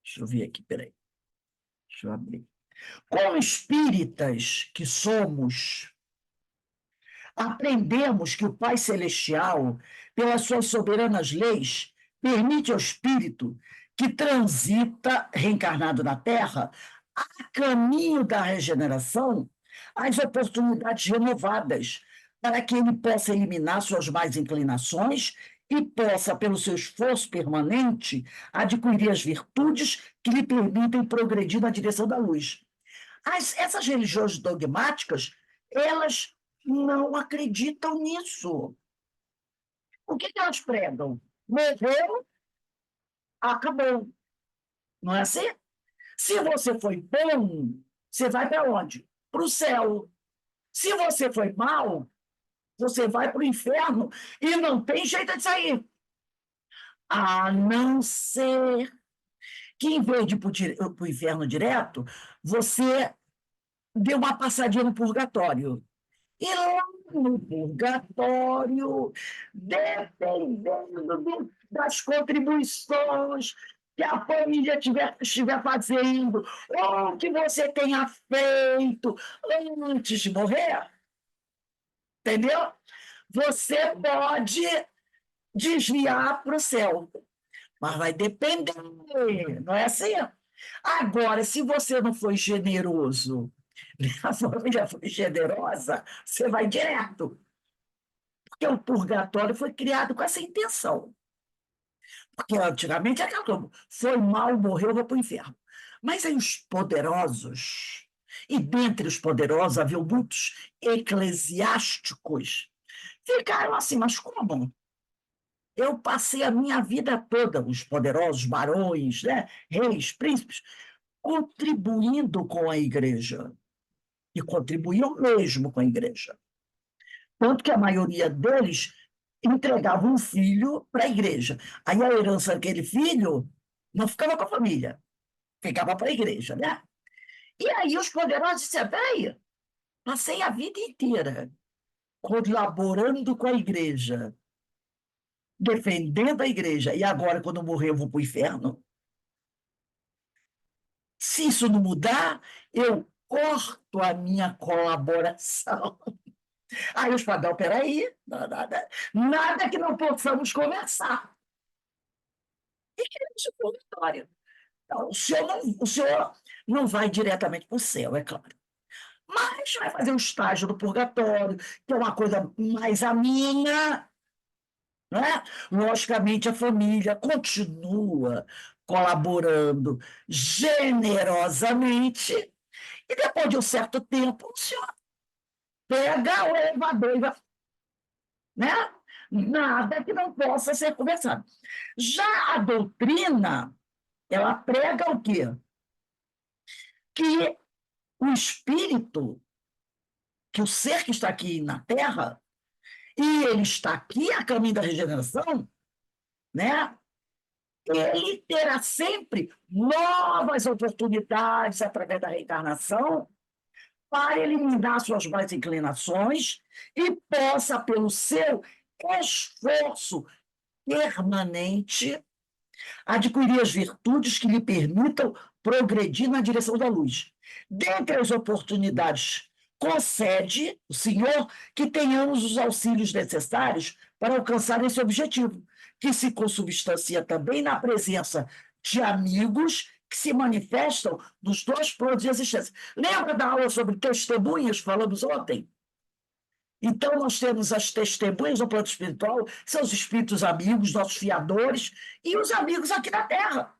deixa eu ver aqui, peraí, deixa eu abrir. Como espíritas que somos, aprendemos que o Pai Celestial, pelas suas soberanas leis, permite ao espírito que transita reencarnado na Terra, a caminho da regeneração, as oportunidades renovadas, para que ele possa eliminar suas más inclinações e possa, pelo seu esforço permanente, adquirir as virtudes que lhe permitem progredir na direção da luz. Essas religiões dogmáticas, elas não acreditam nisso. O que elas pregam? Morreu, acabou. Não é assim? Se você foi bom, você vai para onde? Para o céu. Se você foi mal, você vai para o inferno e não tem jeito de sair. A não ser que, em vez de ir para o inferno direto, você deu uma passadinha no purgatório. E lá no purgatório, dependendo das contribuições que a família estiver fazendo, ou que você tenha feito antes de morrer, entendeu? Você pode desviar para o céu, mas vai depender, não é assim? Agora, se você não foi generoso, a família foi generosa, você vai direto. Porque o purgatório foi criado com essa intenção. Porque antigamente era aquela coisa, foi mal, morreu, vai para o inferno. Mas aí os poderosos, e dentre os poderosos havia muitos eclesiásticos, ficaram assim, mas como? Eu passei a minha vida toda, os poderosos barões, né, reis, príncipes, contribuindo com a igreja. E contribuíam mesmo com a igreja. Tanto que a maioria deles entregava um filho para a igreja. Aí a herança daquele filho não ficava com a família, ficava para a igreja, né? E aí os poderosos disseram, peraí, passei a vida inteira colaborando com a igreja, defendendo a igreja, e agora, quando eu morrer, eu vou para o inferno? Se isso não mudar, eu corto a minha colaboração. Aí os padrão, peraí, nada que não possamos conversar. E queremos o purgatório. Então, o senhor não vai diretamente para o céu, é claro. Mas vai fazer um estágio do purgatório, que é uma coisa mais amena, né? Logicamente, a família continua colaborando generosamente, e depois de um certo tempo, o senhor pega o elevador e vai, né? Nada que não possa ser conversado. Já a doutrina, ela prega o quê? Que o espírito, que o ser que está aqui na Terra, e ele está aqui a caminho da regeneração, né? Ele terá sempre novas oportunidades através da reencarnação para eliminar suas más inclinações e possa, pelo seu esforço permanente, adquirir as virtudes que lhe permitam progredir na direção da luz. Dentre as oportunidades, concede o Senhor que tenhamos os auxílios necessários para alcançar esse objetivo, que se consubstancia também na presença de amigos que se manifestam nos dois planos de existência. Lembra da aula sobre testemunhas, falamos ontem? Então, nós temos as testemunhas do plano espiritual, são os espíritos amigos, nossos fiadores, e os amigos aqui na Terra,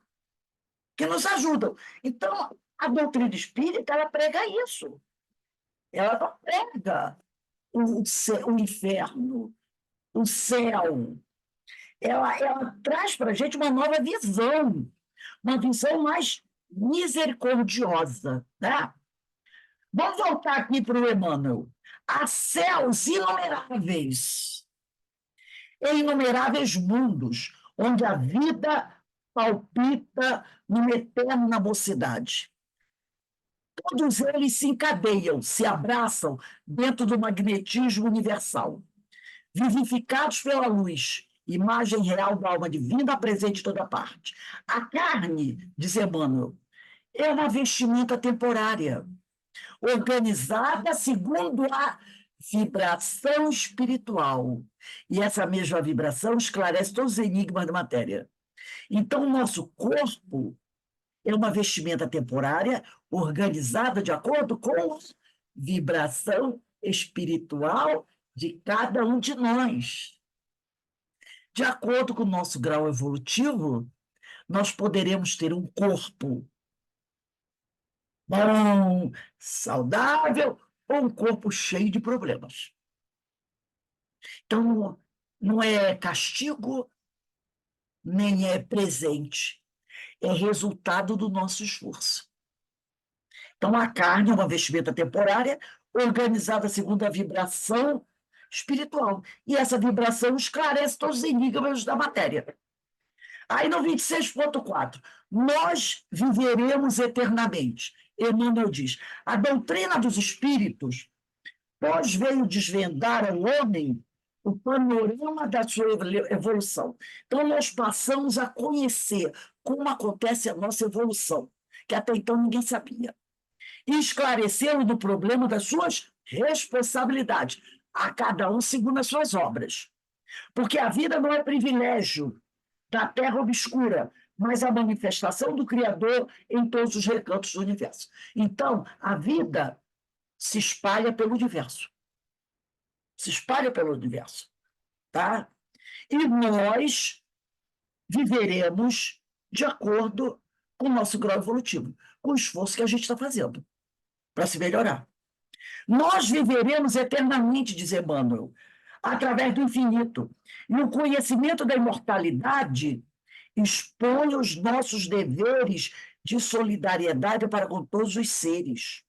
que nos ajudam. Então, a doutrina espírita, ela prega isso. Ela não prega o inferno, o céu. Ela traz para a gente uma nova visão, uma visão mais misericordiosa, né? Vamos voltar aqui para o Emmanuel. Há céus inumeráveis, em inumeráveis mundos, onde a vida palpita numa eterna mocidade. Todos eles se encadeiam, se abraçam dentro do magnetismo universal. Vivificados pela luz, imagem real da alma divina presente em toda parte. A carne, diz Emmanuel, é uma vestimenta temporária, organizada segundo a vibração espiritual. E essa mesma vibração esclarece todos os enigmas da matéria. Então, o nosso corpo é uma vestimenta temporária organizada de acordo com a vibração espiritual de cada um de nós. De acordo com o nosso grau evolutivo, nós poderemos ter um corpo bom, saudável, ou um corpo cheio de problemas. Então, não é castigo, nem é presente, é resultado do nosso esforço. Então, a carne é uma vestimenta temporária, organizada segundo a vibração espiritual. E essa vibração esclarece todos os enigmas da matéria. Aí, no 26.4, nós viveremos eternamente. Emmanuel diz: a doutrina dos espíritos, pois veio desvendar ao homem o panorama da sua evolução. Então, nós passamos a conhecer como acontece a nossa evolução, que até então ninguém sabia. E esclarecê-lo do problema das suas responsabilidades, a cada um segundo as suas obras. Porque a vida não é privilégio da terra obscura, mas a manifestação do Criador em todos os recantos do universo. Então, a vida se espalha pelo universo. Se espalha pelo universo. Tá? E nós viveremos de acordo com o nosso grau evolutivo, com o esforço que a gente está fazendo para se melhorar. Nós viveremos eternamente, diz Emmanuel, através do infinito. E o conhecimento da imortalidade expõe os nossos deveres de solidariedade para com todos os seres.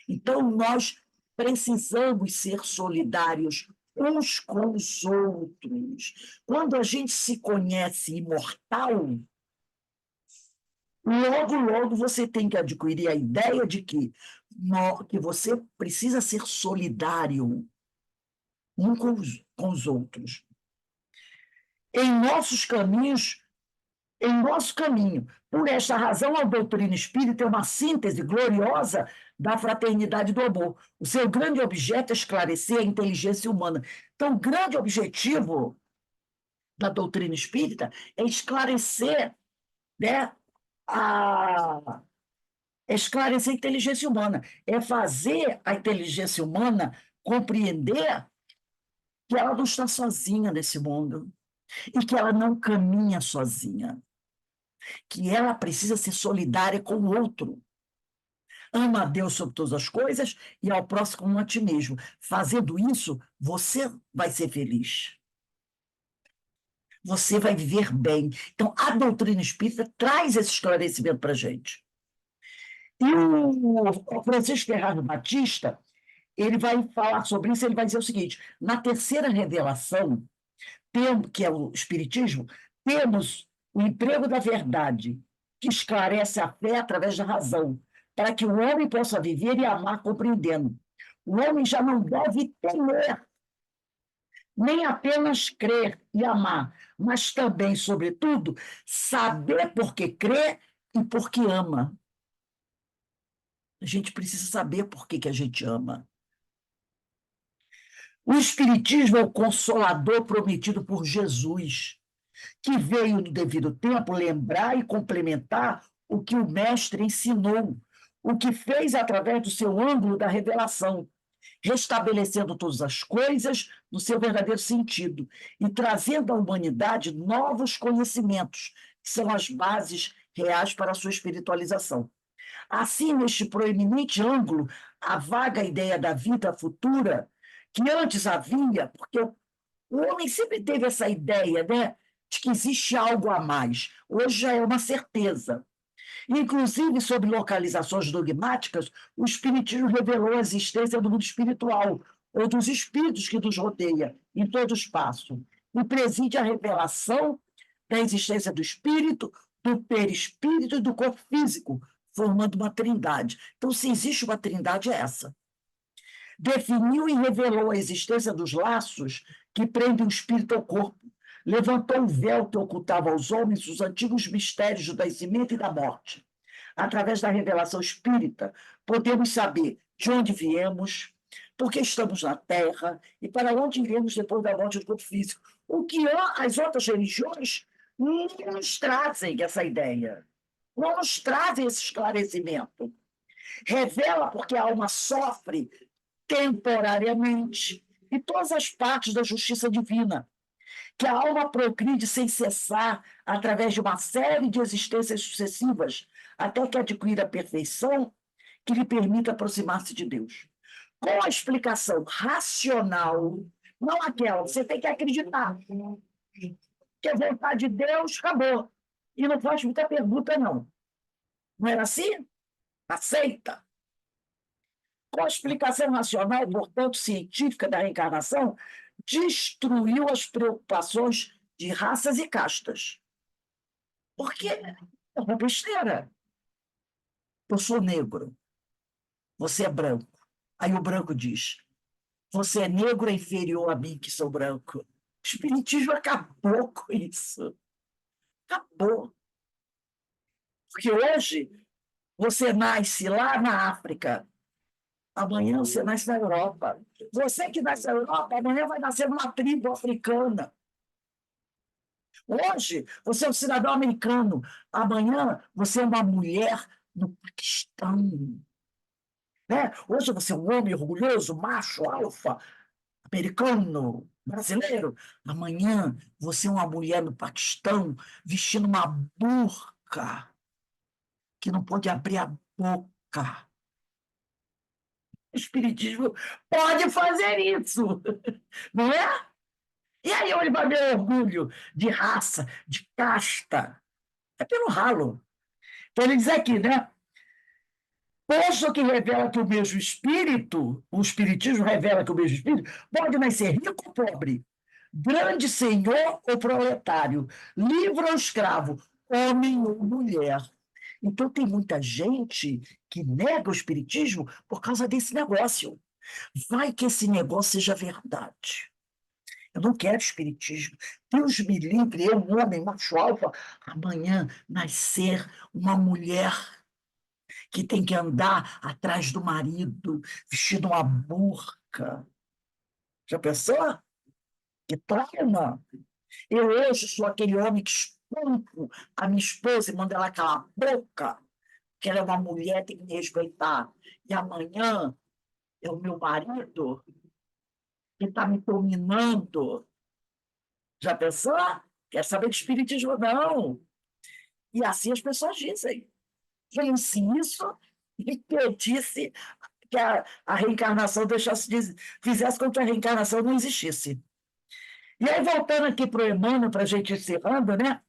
Então, nós precisamos ser solidários uns com os outros. Quando a gente se conhece imortal, logo você tem que adquirir a ideia de que você precisa ser solidário um com os outros. Em nossos caminhos, em nosso caminho. Por esta razão, a doutrina espírita é uma síntese gloriosa da fraternidade do amor. O seu grande objeto é esclarecer a inteligência humana. Então, o grande objetivo da doutrina espírita é esclarecer, né, esclarecer a inteligência humana, é fazer a inteligência humana compreender que ela não está sozinha nesse mundo e que ela não caminha sozinha, que ela precisa ser solidária com o outro. Ama a Deus sobre todas as coisas e ao próximo como a ti mesmo. Fazendo isso, você vai ser feliz. Você vai viver bem. Então, a doutrina espírita traz esse esclarecimento para a gente. E o Francisco Ferraz Batista, ele vai falar sobre isso, ele vai dizer o seguinte: na terceira revelação, que é o Espiritismo, temos o emprego da verdade, que esclarece a fé através da razão, para que o homem possa viver e amar compreendendo. O homem já não deve temer, nem apenas crer e amar, mas também, sobretudo, saber por que crê e por que ama. A gente precisa saber por que a gente ama. O Espiritismo é o consolador prometido por Jesus, que veio no devido tempo lembrar e complementar o que o Mestre ensinou, o que fez através do seu ângulo da revelação, restabelecendo todas as coisas no seu verdadeiro sentido e trazendo à humanidade novos conhecimentos, que são as bases reais para a sua espiritualização. Assim, neste proeminente ângulo, a vaga ideia da vida futura, que antes havia, porque o homem sempre teve essa ideia, né, de que existe algo a mais. Hoje já é uma certeza. Inclusive, sob localizações dogmáticas, o Espiritismo revelou a existência do mundo espiritual, ou dos espíritos que nos rodeia, em todo o espaço, e preside a revelação da existência do espírito, do perispírito e do corpo físico, formando uma trindade. Então, se existe uma trindade, é essa. Definiu e revelou a existência dos laços que prendem o espírito ao corpo, levantou o véu que ocultava aos homens os antigos mistérios do nascimento e da morte. Através da revelação espírita, podemos saber de onde viemos, por que estamos na Terra e para onde iremos depois da morte do corpo físico. O que as outras religiões não nos trazem essa ideia, não nos trazem esse esclarecimento. Revela porque a alma sofre temporariamente em todas as partes da justiça divina, que a alma progride sem cessar através de uma série de existências sucessivas, até que adquira a perfeição que lhe permita aproximar-se de Deus. Com a explicação racional, não aquela, você tem que acreditar, que a vontade de Deus acabou. E não faz muita pergunta, não. Não era assim? Aceita. Com a explicação racional, portanto, científica da reencarnação, destruiu as preocupações de raças e castas. Porque é uma besteira. eu sou negro, você é branco. Aí o branco diz, você é negro, é inferior a mim que sou branco. O espiritismo acabou com isso. Acabou. Porque hoje você nasce lá na África, amanhã você nasce na Europa. Você que nasce na Europa, amanhã vai nascer numa tribo africana. Hoje você é um cidadão americano, amanhã você é uma mulher no Paquistão. Né? Hoje você é um homem orgulhoso, macho, alfa, americano, brasileiro. Amanhã você é uma mulher no Paquistão vestindo uma burca que não pode abrir a boca. O espiritismo pode fazer isso, não é? E aí ele vai ver orgulho de raça, de casta. É pelo ralo. Então ele diz aqui, né? Posto que revela que o mesmo espírito, o espiritismo revela que o mesmo espírito pode nascer rico ou pobre, grande senhor ou proletário, livre ou escravo, homem ou mulher. Então tem muita gente que nega o espiritismo por causa desse negócio. Vai que esse negócio seja verdade. Eu não quero espiritismo. Deus me livre, eu, um homem macho alfa, amanhã nascer uma mulher que tem que andar atrás do marido, vestido uma burca. Já pensou? Que trauma! Eu hoje sou aquele homem que espanco a minha esposa e mando ela calar a boca, que ela é uma mulher, tem que me respeitar. E amanhã é o meu marido que está me dominando. Já pensou? Quer saber de espiritismo? Não. E assim as pessoas dizem. Pense isso e pedisse que a reencarnação deixasse fizesse com que a reencarnação não existisse. E aí, voltando aqui para o Emmanuel, para a gente encerrando, né?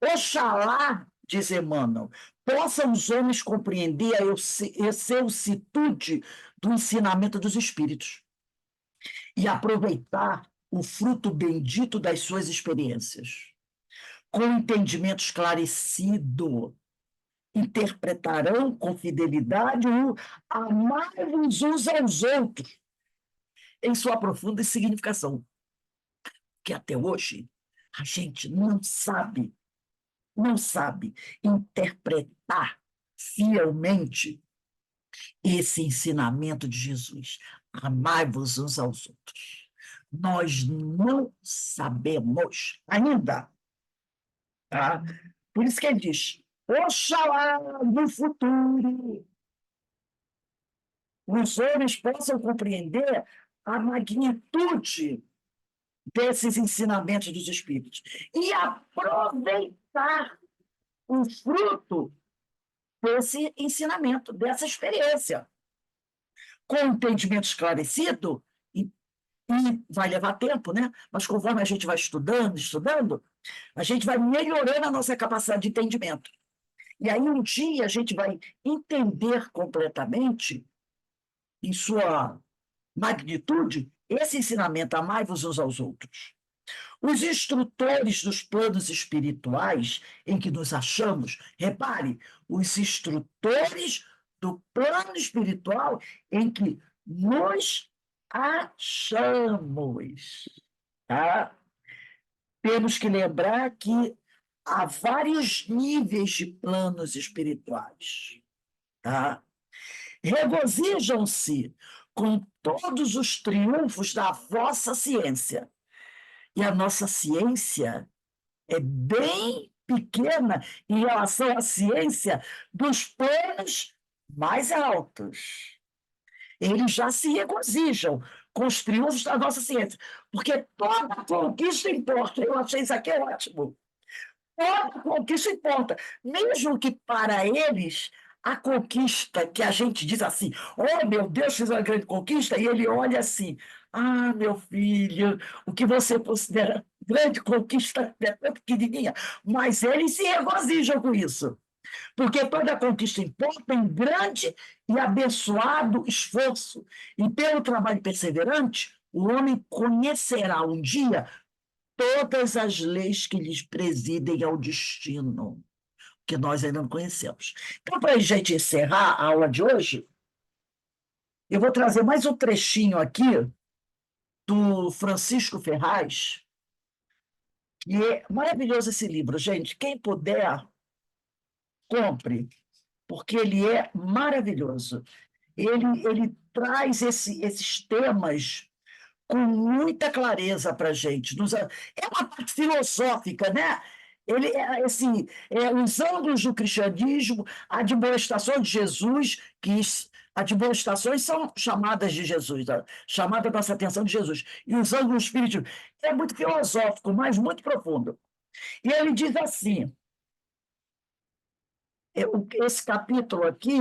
Oxalá, diz Emmanuel, possam os homens compreender a excelsitude do ensinamento dos espíritos e aproveitar o fruto bendito das suas experiências. Com entendimento esclarecido, interpretarão com fidelidade o amar-vos uns aos outros em sua profunda significação. Que até hoje a gente não sabe interpretar fielmente esse ensinamento de Jesus. Amai-vos uns aos outros. Nós não sabemos ainda. Tá? Por isso que ele diz, oxalá no futuro os homens possam compreender a magnitude desses ensinamentos dos Espíritos e aproveitar o fruto desse ensinamento, dessa experiência. Com o entendimento esclarecido, e vai levar tempo, né? Mas conforme a gente vai estudando, a gente vai melhorando a nossa capacidade de entendimento. E aí, um dia, a gente vai entender completamente, em sua magnitude, esse ensinamento, amai-vos uns aos outros. Os instrutores dos planos espirituais em que nos achamos, repare, os instrutores do plano espiritual em que nos achamos. Tá? Temos que lembrar que há vários níveis de planos espirituais. Tá? Regozijam-se com todos os triunfos da vossa ciência. E a nossa ciência é bem pequena em relação à ciência dos planos mais altos. Eles já se regozijam com os triunfos da nossa ciência, porque toda conquista importa. Eu achei isso aqui ótimo. Toda conquista importa, mesmo que para eles a conquista que a gente diz assim, oh meu Deus, fiz uma grande conquista, e ele olha assim, ah, meu filho, o que você considera grande conquista é tão pequenininha, mas eles se regozijam com isso, porque toda conquista importa em grande e abençoado esforço, e pelo trabalho perseverante, o homem conhecerá um dia todas as leis que lhes presidem ao destino. que nós ainda não conhecemos. Então, para a gente encerrar a aula de hoje, eu vou trazer mais um trechinho aqui do Francisco Ferraz, que é maravilhoso esse livro, gente. Quem puder, compre, porque ele é maravilhoso. Ele traz esses temas com muita clareza para a gente. É uma parte filosófica, né? Ele é assim, os ângulos do cristianismo, admoestações de Jesus, admoestações são chamadas de Jesus, chamada nossa atenção de Jesus. E os ângulos espirituais. É muito filosófico, mas muito profundo. E ele diz assim, esse capítulo aqui,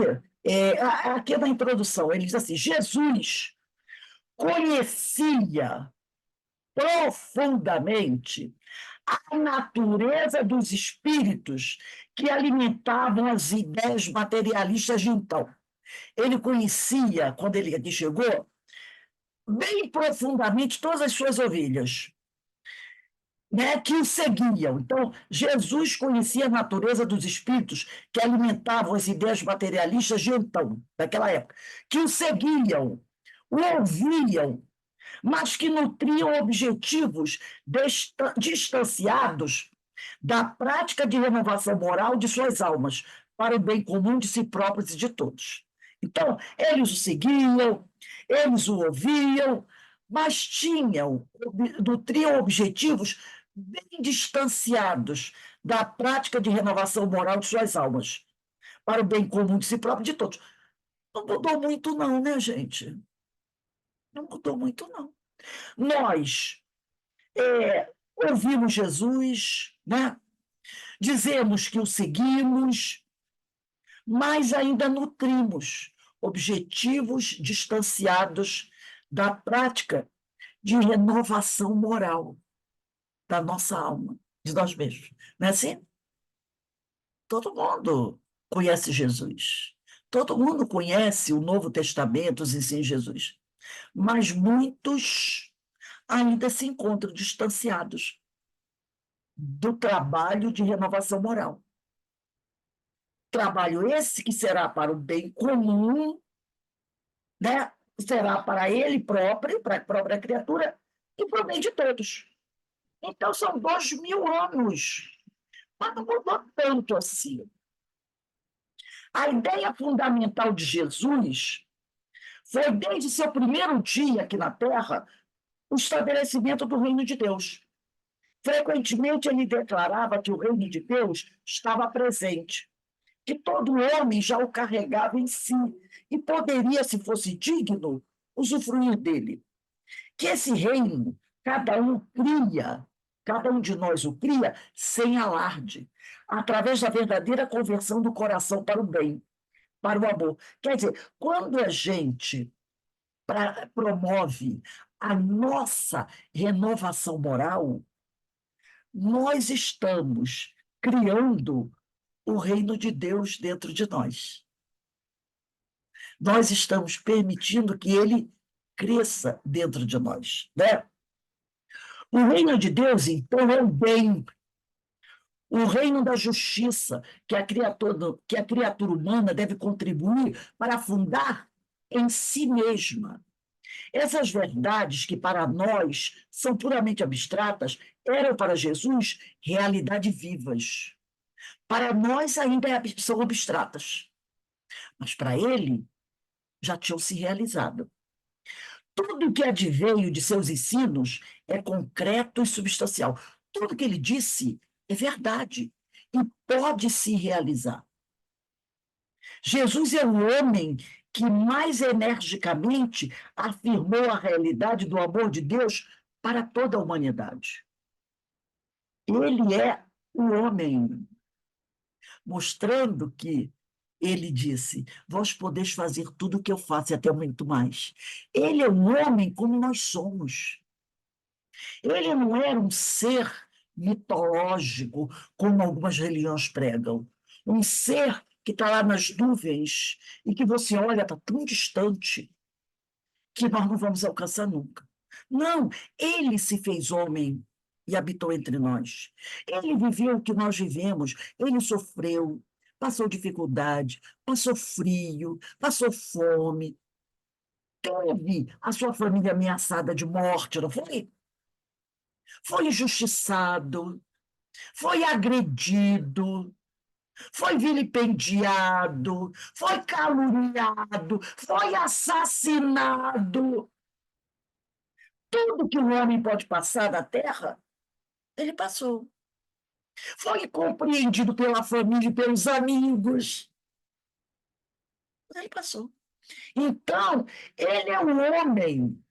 aqui na introdução, ele diz assim, Jesus conhecia profundamente a natureza dos espíritos que alimentavam as ideias materialistas de então. Ele conhecia, quando ele aqui chegou, bem profundamente todas as suas ovelhas, né, que o seguiam. Então, Jesus conhecia a natureza dos espíritos que alimentavam as ideias materialistas de então, daquela época, que o seguiam, o ouviam, mas que nutriam objetivos distanciados da prática de renovação moral de suas almas, para o bem comum de si próprios e de todos. Então, eles o seguiam, eles o ouviam, mas nutriam objetivos bem distanciados da prática de renovação moral de suas almas, para o bem comum de si próprio e de todos. Não mudou muito não, né, gente? Não mudou muito não. Nós ouvimos Jesus, né? Dizemos que o seguimos, mas ainda nutrimos objetivos distanciados da prática de renovação moral da nossa alma, de nós mesmos. Não é assim? Todo mundo conhece Jesus. Todo mundo conhece o Novo Testamento, os ensinos de Jesus. Mas muitos ainda se encontram distanciados do trabalho de renovação moral. Trabalho esse que será para o bem comum, né? Será para ele próprio, para a própria criatura, e para o bem de todos. Então, são 2000 anos, mas não mudou tanto assim. A ideia fundamental de Jesus foi, desde seu primeiro dia aqui na Terra, o estabelecimento do reino de Deus. Frequentemente, ele declarava que o reino de Deus estava presente, que todo homem já o carregava em si e poderia, se fosse digno, usufruir dele. Que esse reino, cada um de nós o cria sem alarde, através da verdadeira conversão do coração para o bem, para o amor. Quer dizer, quando a gente promove a nossa renovação moral, nós estamos criando o reino de Deus dentro de nós. Nós estamos permitindo que ele cresça dentro de nós, né? O reino de Deus, então, é o bem, o reino da justiça que a criatura humana deve contribuir para fundar em si mesma. Essas verdades que para nós são puramente abstratas, eram para Jesus realidade vivas. Para nós ainda são abstratas, mas para ele já tinham se realizado. Tudo que adveio de seus ensinos é concreto e substancial. Tudo que ele disse é verdade e pode se realizar. Jesus é o homem que mais energicamente afirmou a realidade do amor de Deus para toda a humanidade. Ele é o homem, mostrando que ele disse, vós podeis fazer tudo o que eu faço e até muito mais. Ele é um homem como nós somos. Ele não era um ser mitológico, como algumas religiões pregam. Um ser que está lá nas nuvens e que você olha, está tão distante que nós não vamos alcançar nunca. Não, ele se fez homem e habitou entre nós. Ele viveu o que nós vivemos, ele sofreu, passou dificuldade, passou frio, passou fome, teve a sua família ameaçada de morte, não foi? Foi injustiçado, foi agredido, foi vilipendiado, foi caluniado, foi assassinado. Tudo que o homem pode passar da terra, ele passou. Foi compreendido pela família e pelos amigos. Ele passou. Então, ele é o homem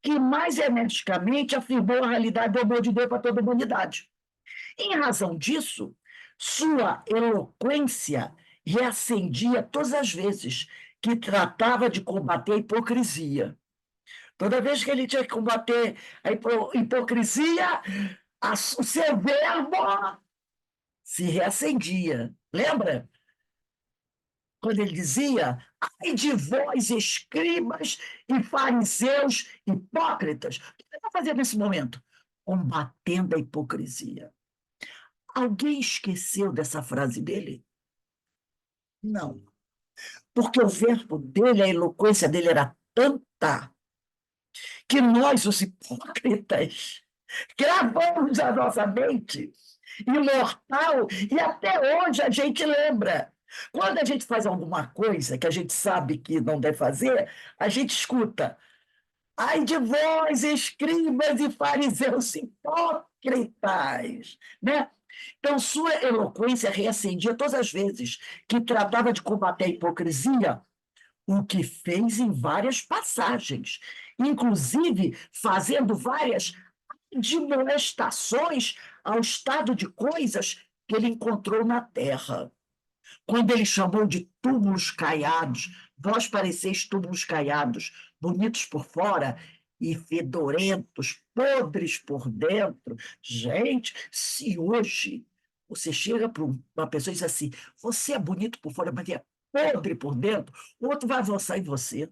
que mais energicamente afirmou a realidade do amor de Deus para toda a humanidade. Em razão disso, sua eloquência reacendia todas as vezes que tratava de combater a hipocrisia. Toda vez que ele tinha que combater a hipocrisia, o seu verbo se reacendia. Lembra? Quando ele dizia: ai de vós, escribas e fariseus hipócritas. O que ele está fazendo nesse momento? Combatendo a hipocrisia. Alguém esqueceu dessa frase dele? Não. Porque o verbo dele, a eloquência dele era tanta que nós, os hipócritas, gravamos na nossa mente imortal e até hoje a gente lembra. Quando a gente faz alguma coisa que a gente sabe que não deve fazer, a gente escuta: ai de vós, escribas e fariseus hipócritas, né? Então, sua eloquência reacendia todas as vezes que tratava de combater a hipocrisia, o que fez em várias passagens, inclusive fazendo várias admoestações ao estado de coisas que ele encontrou na terra. Quando ele chamou de túmulos caiados, vós pareceis túmulos caiados, bonitos por fora e fedorentos, podres por dentro. Gente, se hoje você chega para uma pessoa e diz assim: você é bonito por fora, mas é podre por dentro, o outro vai avançar em você.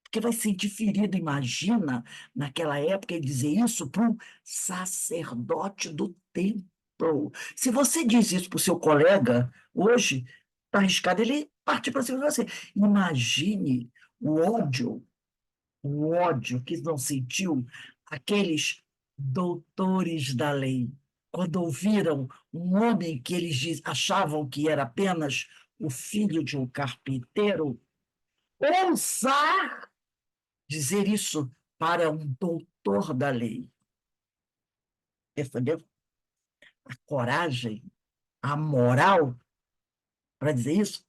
Porque vai sentir ferido. Imagina, naquela época, ele dizer isso para um sacerdote do templo. Se você diz isso para o seu colega, hoje, está arriscado ele partir para cima de você. Imagine o ódio que não sentiu aqueles doutores da lei, quando ouviram um homem que eles achavam que era apenas o filho de um carpinteiro ousar dizer isso para um doutor da lei. Percebeu? A coragem, a moral para dizer isso.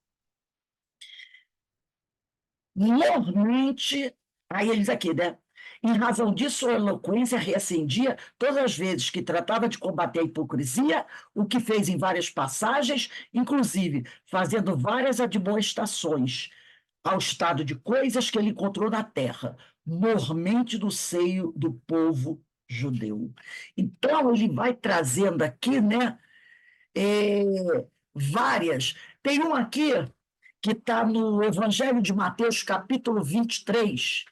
Mormente, aí ele diz aqui, né? Em razão disso, a eloquência reacendia todas as vezes que tratava de combater a hipocrisia, o que fez em várias passagens, inclusive fazendo várias admoestações ao estado de coisas que ele encontrou na terra, mormente do seio do povo judeu. Então, ele vai trazendo aqui, né, várias. Tem um aqui que está no Evangelho de Mateus, capítulo 23,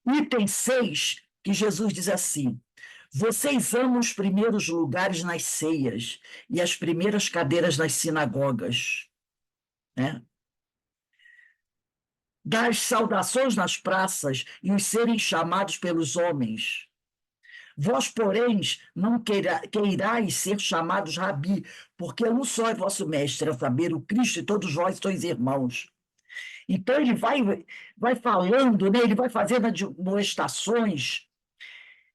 item 6, que Jesus diz assim: vocês amam os primeiros lugares nas ceias e as primeiras cadeiras nas sinagogas, né? Das saudações nas praças e os serem chamados pelos homens. Vós, porém, não queirais ser chamados rabi, porque um só é vosso mestre, a saber, o Cristo, e todos vós sois irmãos. Então, ele vai falando, né? Ele vai fazendo admoestações.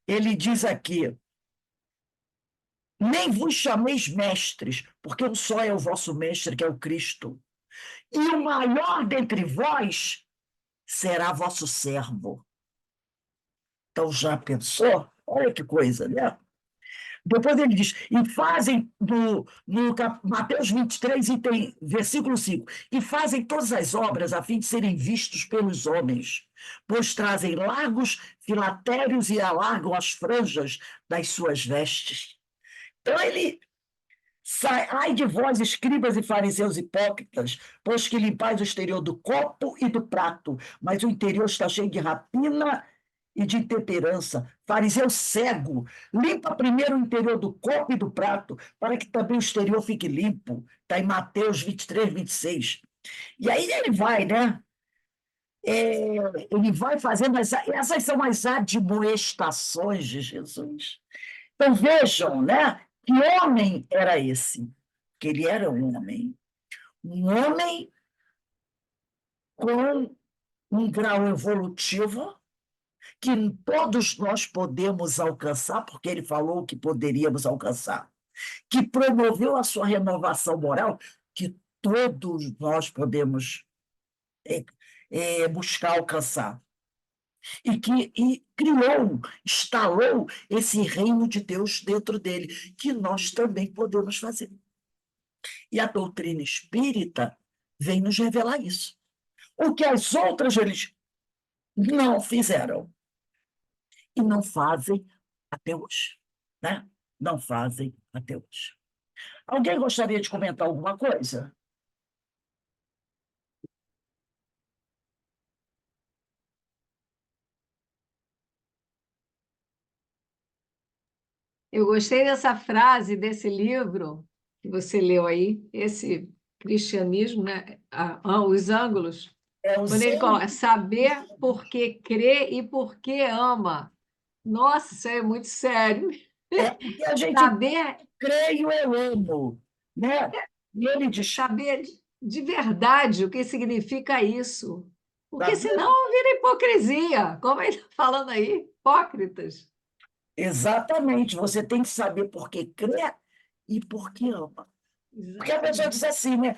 Ele diz aqui: nem vos chameis mestres, porque um só é o vosso mestre, que é o Cristo. E o maior dentre vós será vosso servo. Então, já pensou? Olha que coisa, né? Depois ele diz: e fazem, no Mateus 23, versículo 5, e fazem todas as obras a fim de serem vistos pelos homens, pois trazem largos filatérios e alargam as franjas das suas vestes. Então ele sai: ai de vós, escribas e fariseus hipócritas, pois que limpais o exterior do copo e do prato, mas o interior está cheio de rapina e de intemperança, fariseu cego, limpa primeiro o interior do copo e do prato, para que também o exterior fique limpo. Está em Mateus 23, 26. E aí ele vai, né? Ele vai fazendo essas são as admoestações de Jesus. Então vejam, né? Que homem era esse? Que ele era um homem com um grau evolutivo que todos nós podemos alcançar, porque ele falou que poderíamos alcançar, que promoveu a sua renovação moral, que todos nós podemos buscar alcançar. E criou, instalou esse reino de Deus dentro dele, que nós também podemos fazer. E a doutrina espírita vem nos revelar isso. O que as outras religiões não fizeram e não fazem até hoje. Né? Não fazem até hoje. Alguém gostaria de comentar alguma coisa? Eu gostei dessa frase desse livro que você leu aí, esse cristianismo, né? Os ângulos, É quando ele coloca saber por que crê e por que ama. Nossa, isso aí é muito sério. porque a gente Saber, creio, eu amo. Né? E ele diz, saber de verdade o que significa isso. Porque saber senão vira hipocrisia, como ele está falando aí, hipócritas. exatamente, você tem que saber por que crê e por que ama. Porque a pessoa diz assim, né?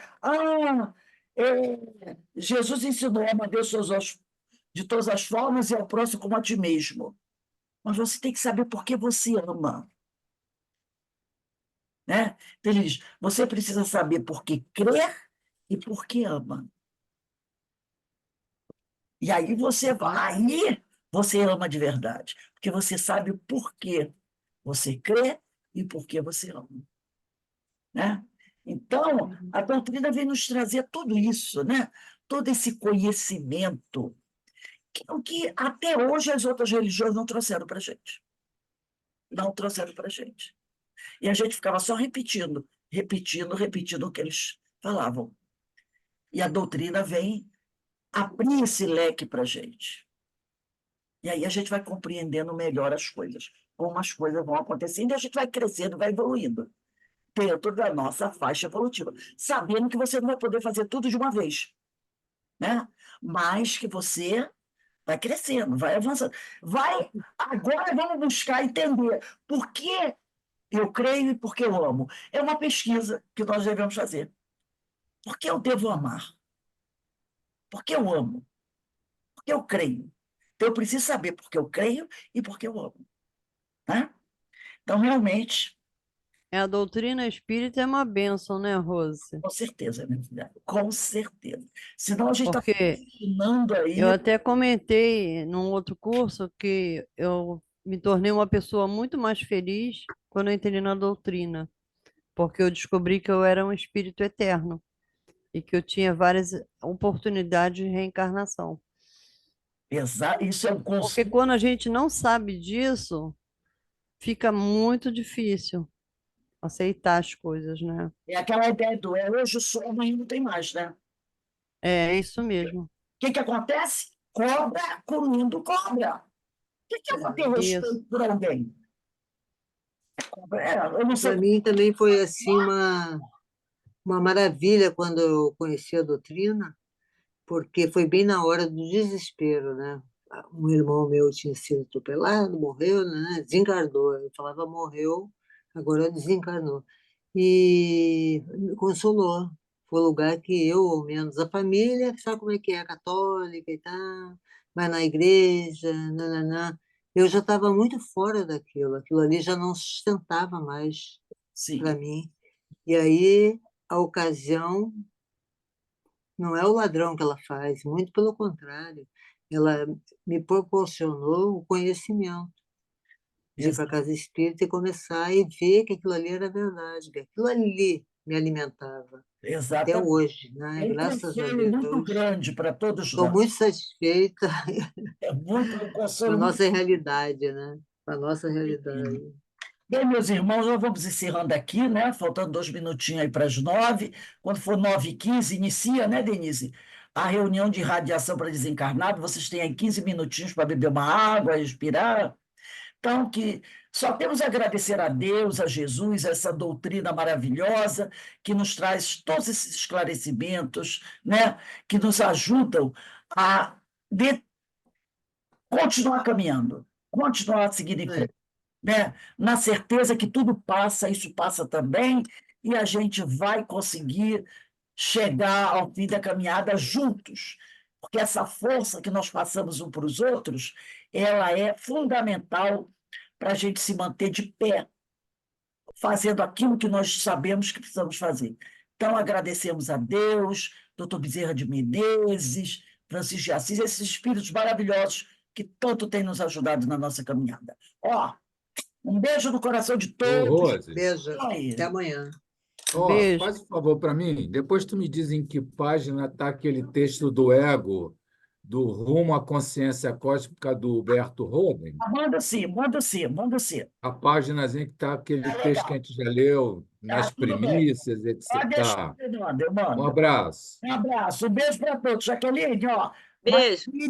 Jesus ensinou a amar Deus de todas as formas e ao próximo como a ti mesmo. Mas você tem que saber por que você ama. Né? Então, ele diz, você precisa saber por que crê e por que ama. E aí você ama de verdade, porque você sabe o porquê você crê e por que você ama. Né? Então, a doutrina vem nos trazer tudo isso, né? Todo esse conhecimento, que até hoje as outras religiões não trouxeram para a gente. Não trouxeram para a gente. E a gente ficava só repetindo, repetindo, repetindo o que eles falavam. E a doutrina vem abrir esse leque para a gente. E aí a gente vai compreendendo melhor as coisas, como as coisas vão acontecendo, e a gente vai crescendo, vai evoluindo dentro da nossa faixa evolutiva, sabendo que você não vai poder fazer tudo de uma vez, né? Mas que você vai crescendo, vai avançando. Agora vamos buscar entender por que eu creio e por que eu amo. É uma pesquisa que nós devemos fazer. Por que eu devo amar? Por que eu amo? Por que eu creio? Então, eu preciso saber por que eu creio e por que eu amo. Né? Então, realmente, A doutrina espírita é uma bênção, né, Rose? com certeza, minha filha, com certeza. Senão a gente está Porque ensinando aí. eu até comentei num outro curso que eu me tornei uma pessoa muito mais feliz quando eu entrei na doutrina, porque eu descobri que eu era um espírito eterno e que eu tinha várias oportunidades de reencarnação. Isso é um Porque conceito. quando a gente não sabe disso, fica muito difícil aceitar as coisas, né? É aquela ideia do hoje sou, amanhã não tem mais, né? É isso mesmo. O que acontece? Cobra comendo cobra. O que eu vou ter Isso. respeito por alguém? Eu não sei. Para mim também foi assim uma maravilha quando eu conheci a doutrina, porque foi bem na hora do desespero, né? Um irmão meu tinha sido atropelado, morreu, né? Desencarnou. Eu falava morreu, agora desencarnou. E me consolou. Foi o lugar que eu, ou menos a família, sabe como é que é, católica e tal, vai na igreja, nananã. Eu já estava muito fora daquilo, aquilo ali já não sustentava mais Sim, para mim. E aí a ocasião não é o ladrão que ela faz, muito pelo contrário, ela me proporcionou o conhecimento de ir para a casa espírita e começar e ver que aquilo ali era verdade, que aquilo ali me alimentava. até Exatamente. hoje, né? É um Graças a consolo muito Deus. grande para todos Estou nós. muito satisfeita É muito um com a consolo muito nossa realidade, né? Com a nossa grande. realidade. Bem, meus irmãos, nós vamos encerrando aqui, né? Faltando 2 minutinhos aí para as 9. Quando for 9h15, inicia, né, Denise? A reunião de radiação para desencarnado. Vocês têm aí 15 minutinhos para beber uma água, respirar. Então, que só temos a agradecer a Deus, a Jesus, a essa doutrina maravilhosa que nos traz todos esses esclarecimentos, né? Que nos ajudam a continuar caminhando, continuar seguindo em É, frente, né? Na certeza que tudo passa, isso passa também, e a gente vai conseguir chegar ao fim da caminhada juntos, porque essa força que nós passamos um para os outros, ela é fundamental para a gente se manter de pé, fazendo aquilo que nós sabemos que precisamos fazer. Então, agradecemos a Deus, doutor Bezerra de Menezes, Francisco de Assis, esses espíritos maravilhosos que tanto têm nos ajudado na nossa caminhada. Ó, um beijo no coração de Ô, todos. Rose, beijo. Aí. Até amanhã. ó, Beijo. faz um favor para mim. Depois tu me diz em que página está aquele texto do ego, do Rumo à Consciência Cósmica do Huberto Roden. Manda sim, manda sim, manda sim. A páginazinha que está aquele Tá texto que a legal. gente já leu, Tá nas tudo bem. primícias, etc. Pode deixar, Tá. eu mando, eu Um mando. abraço. Um abraço, um beijo para todos. Jaqueline, ó, Beijo. Maravilha.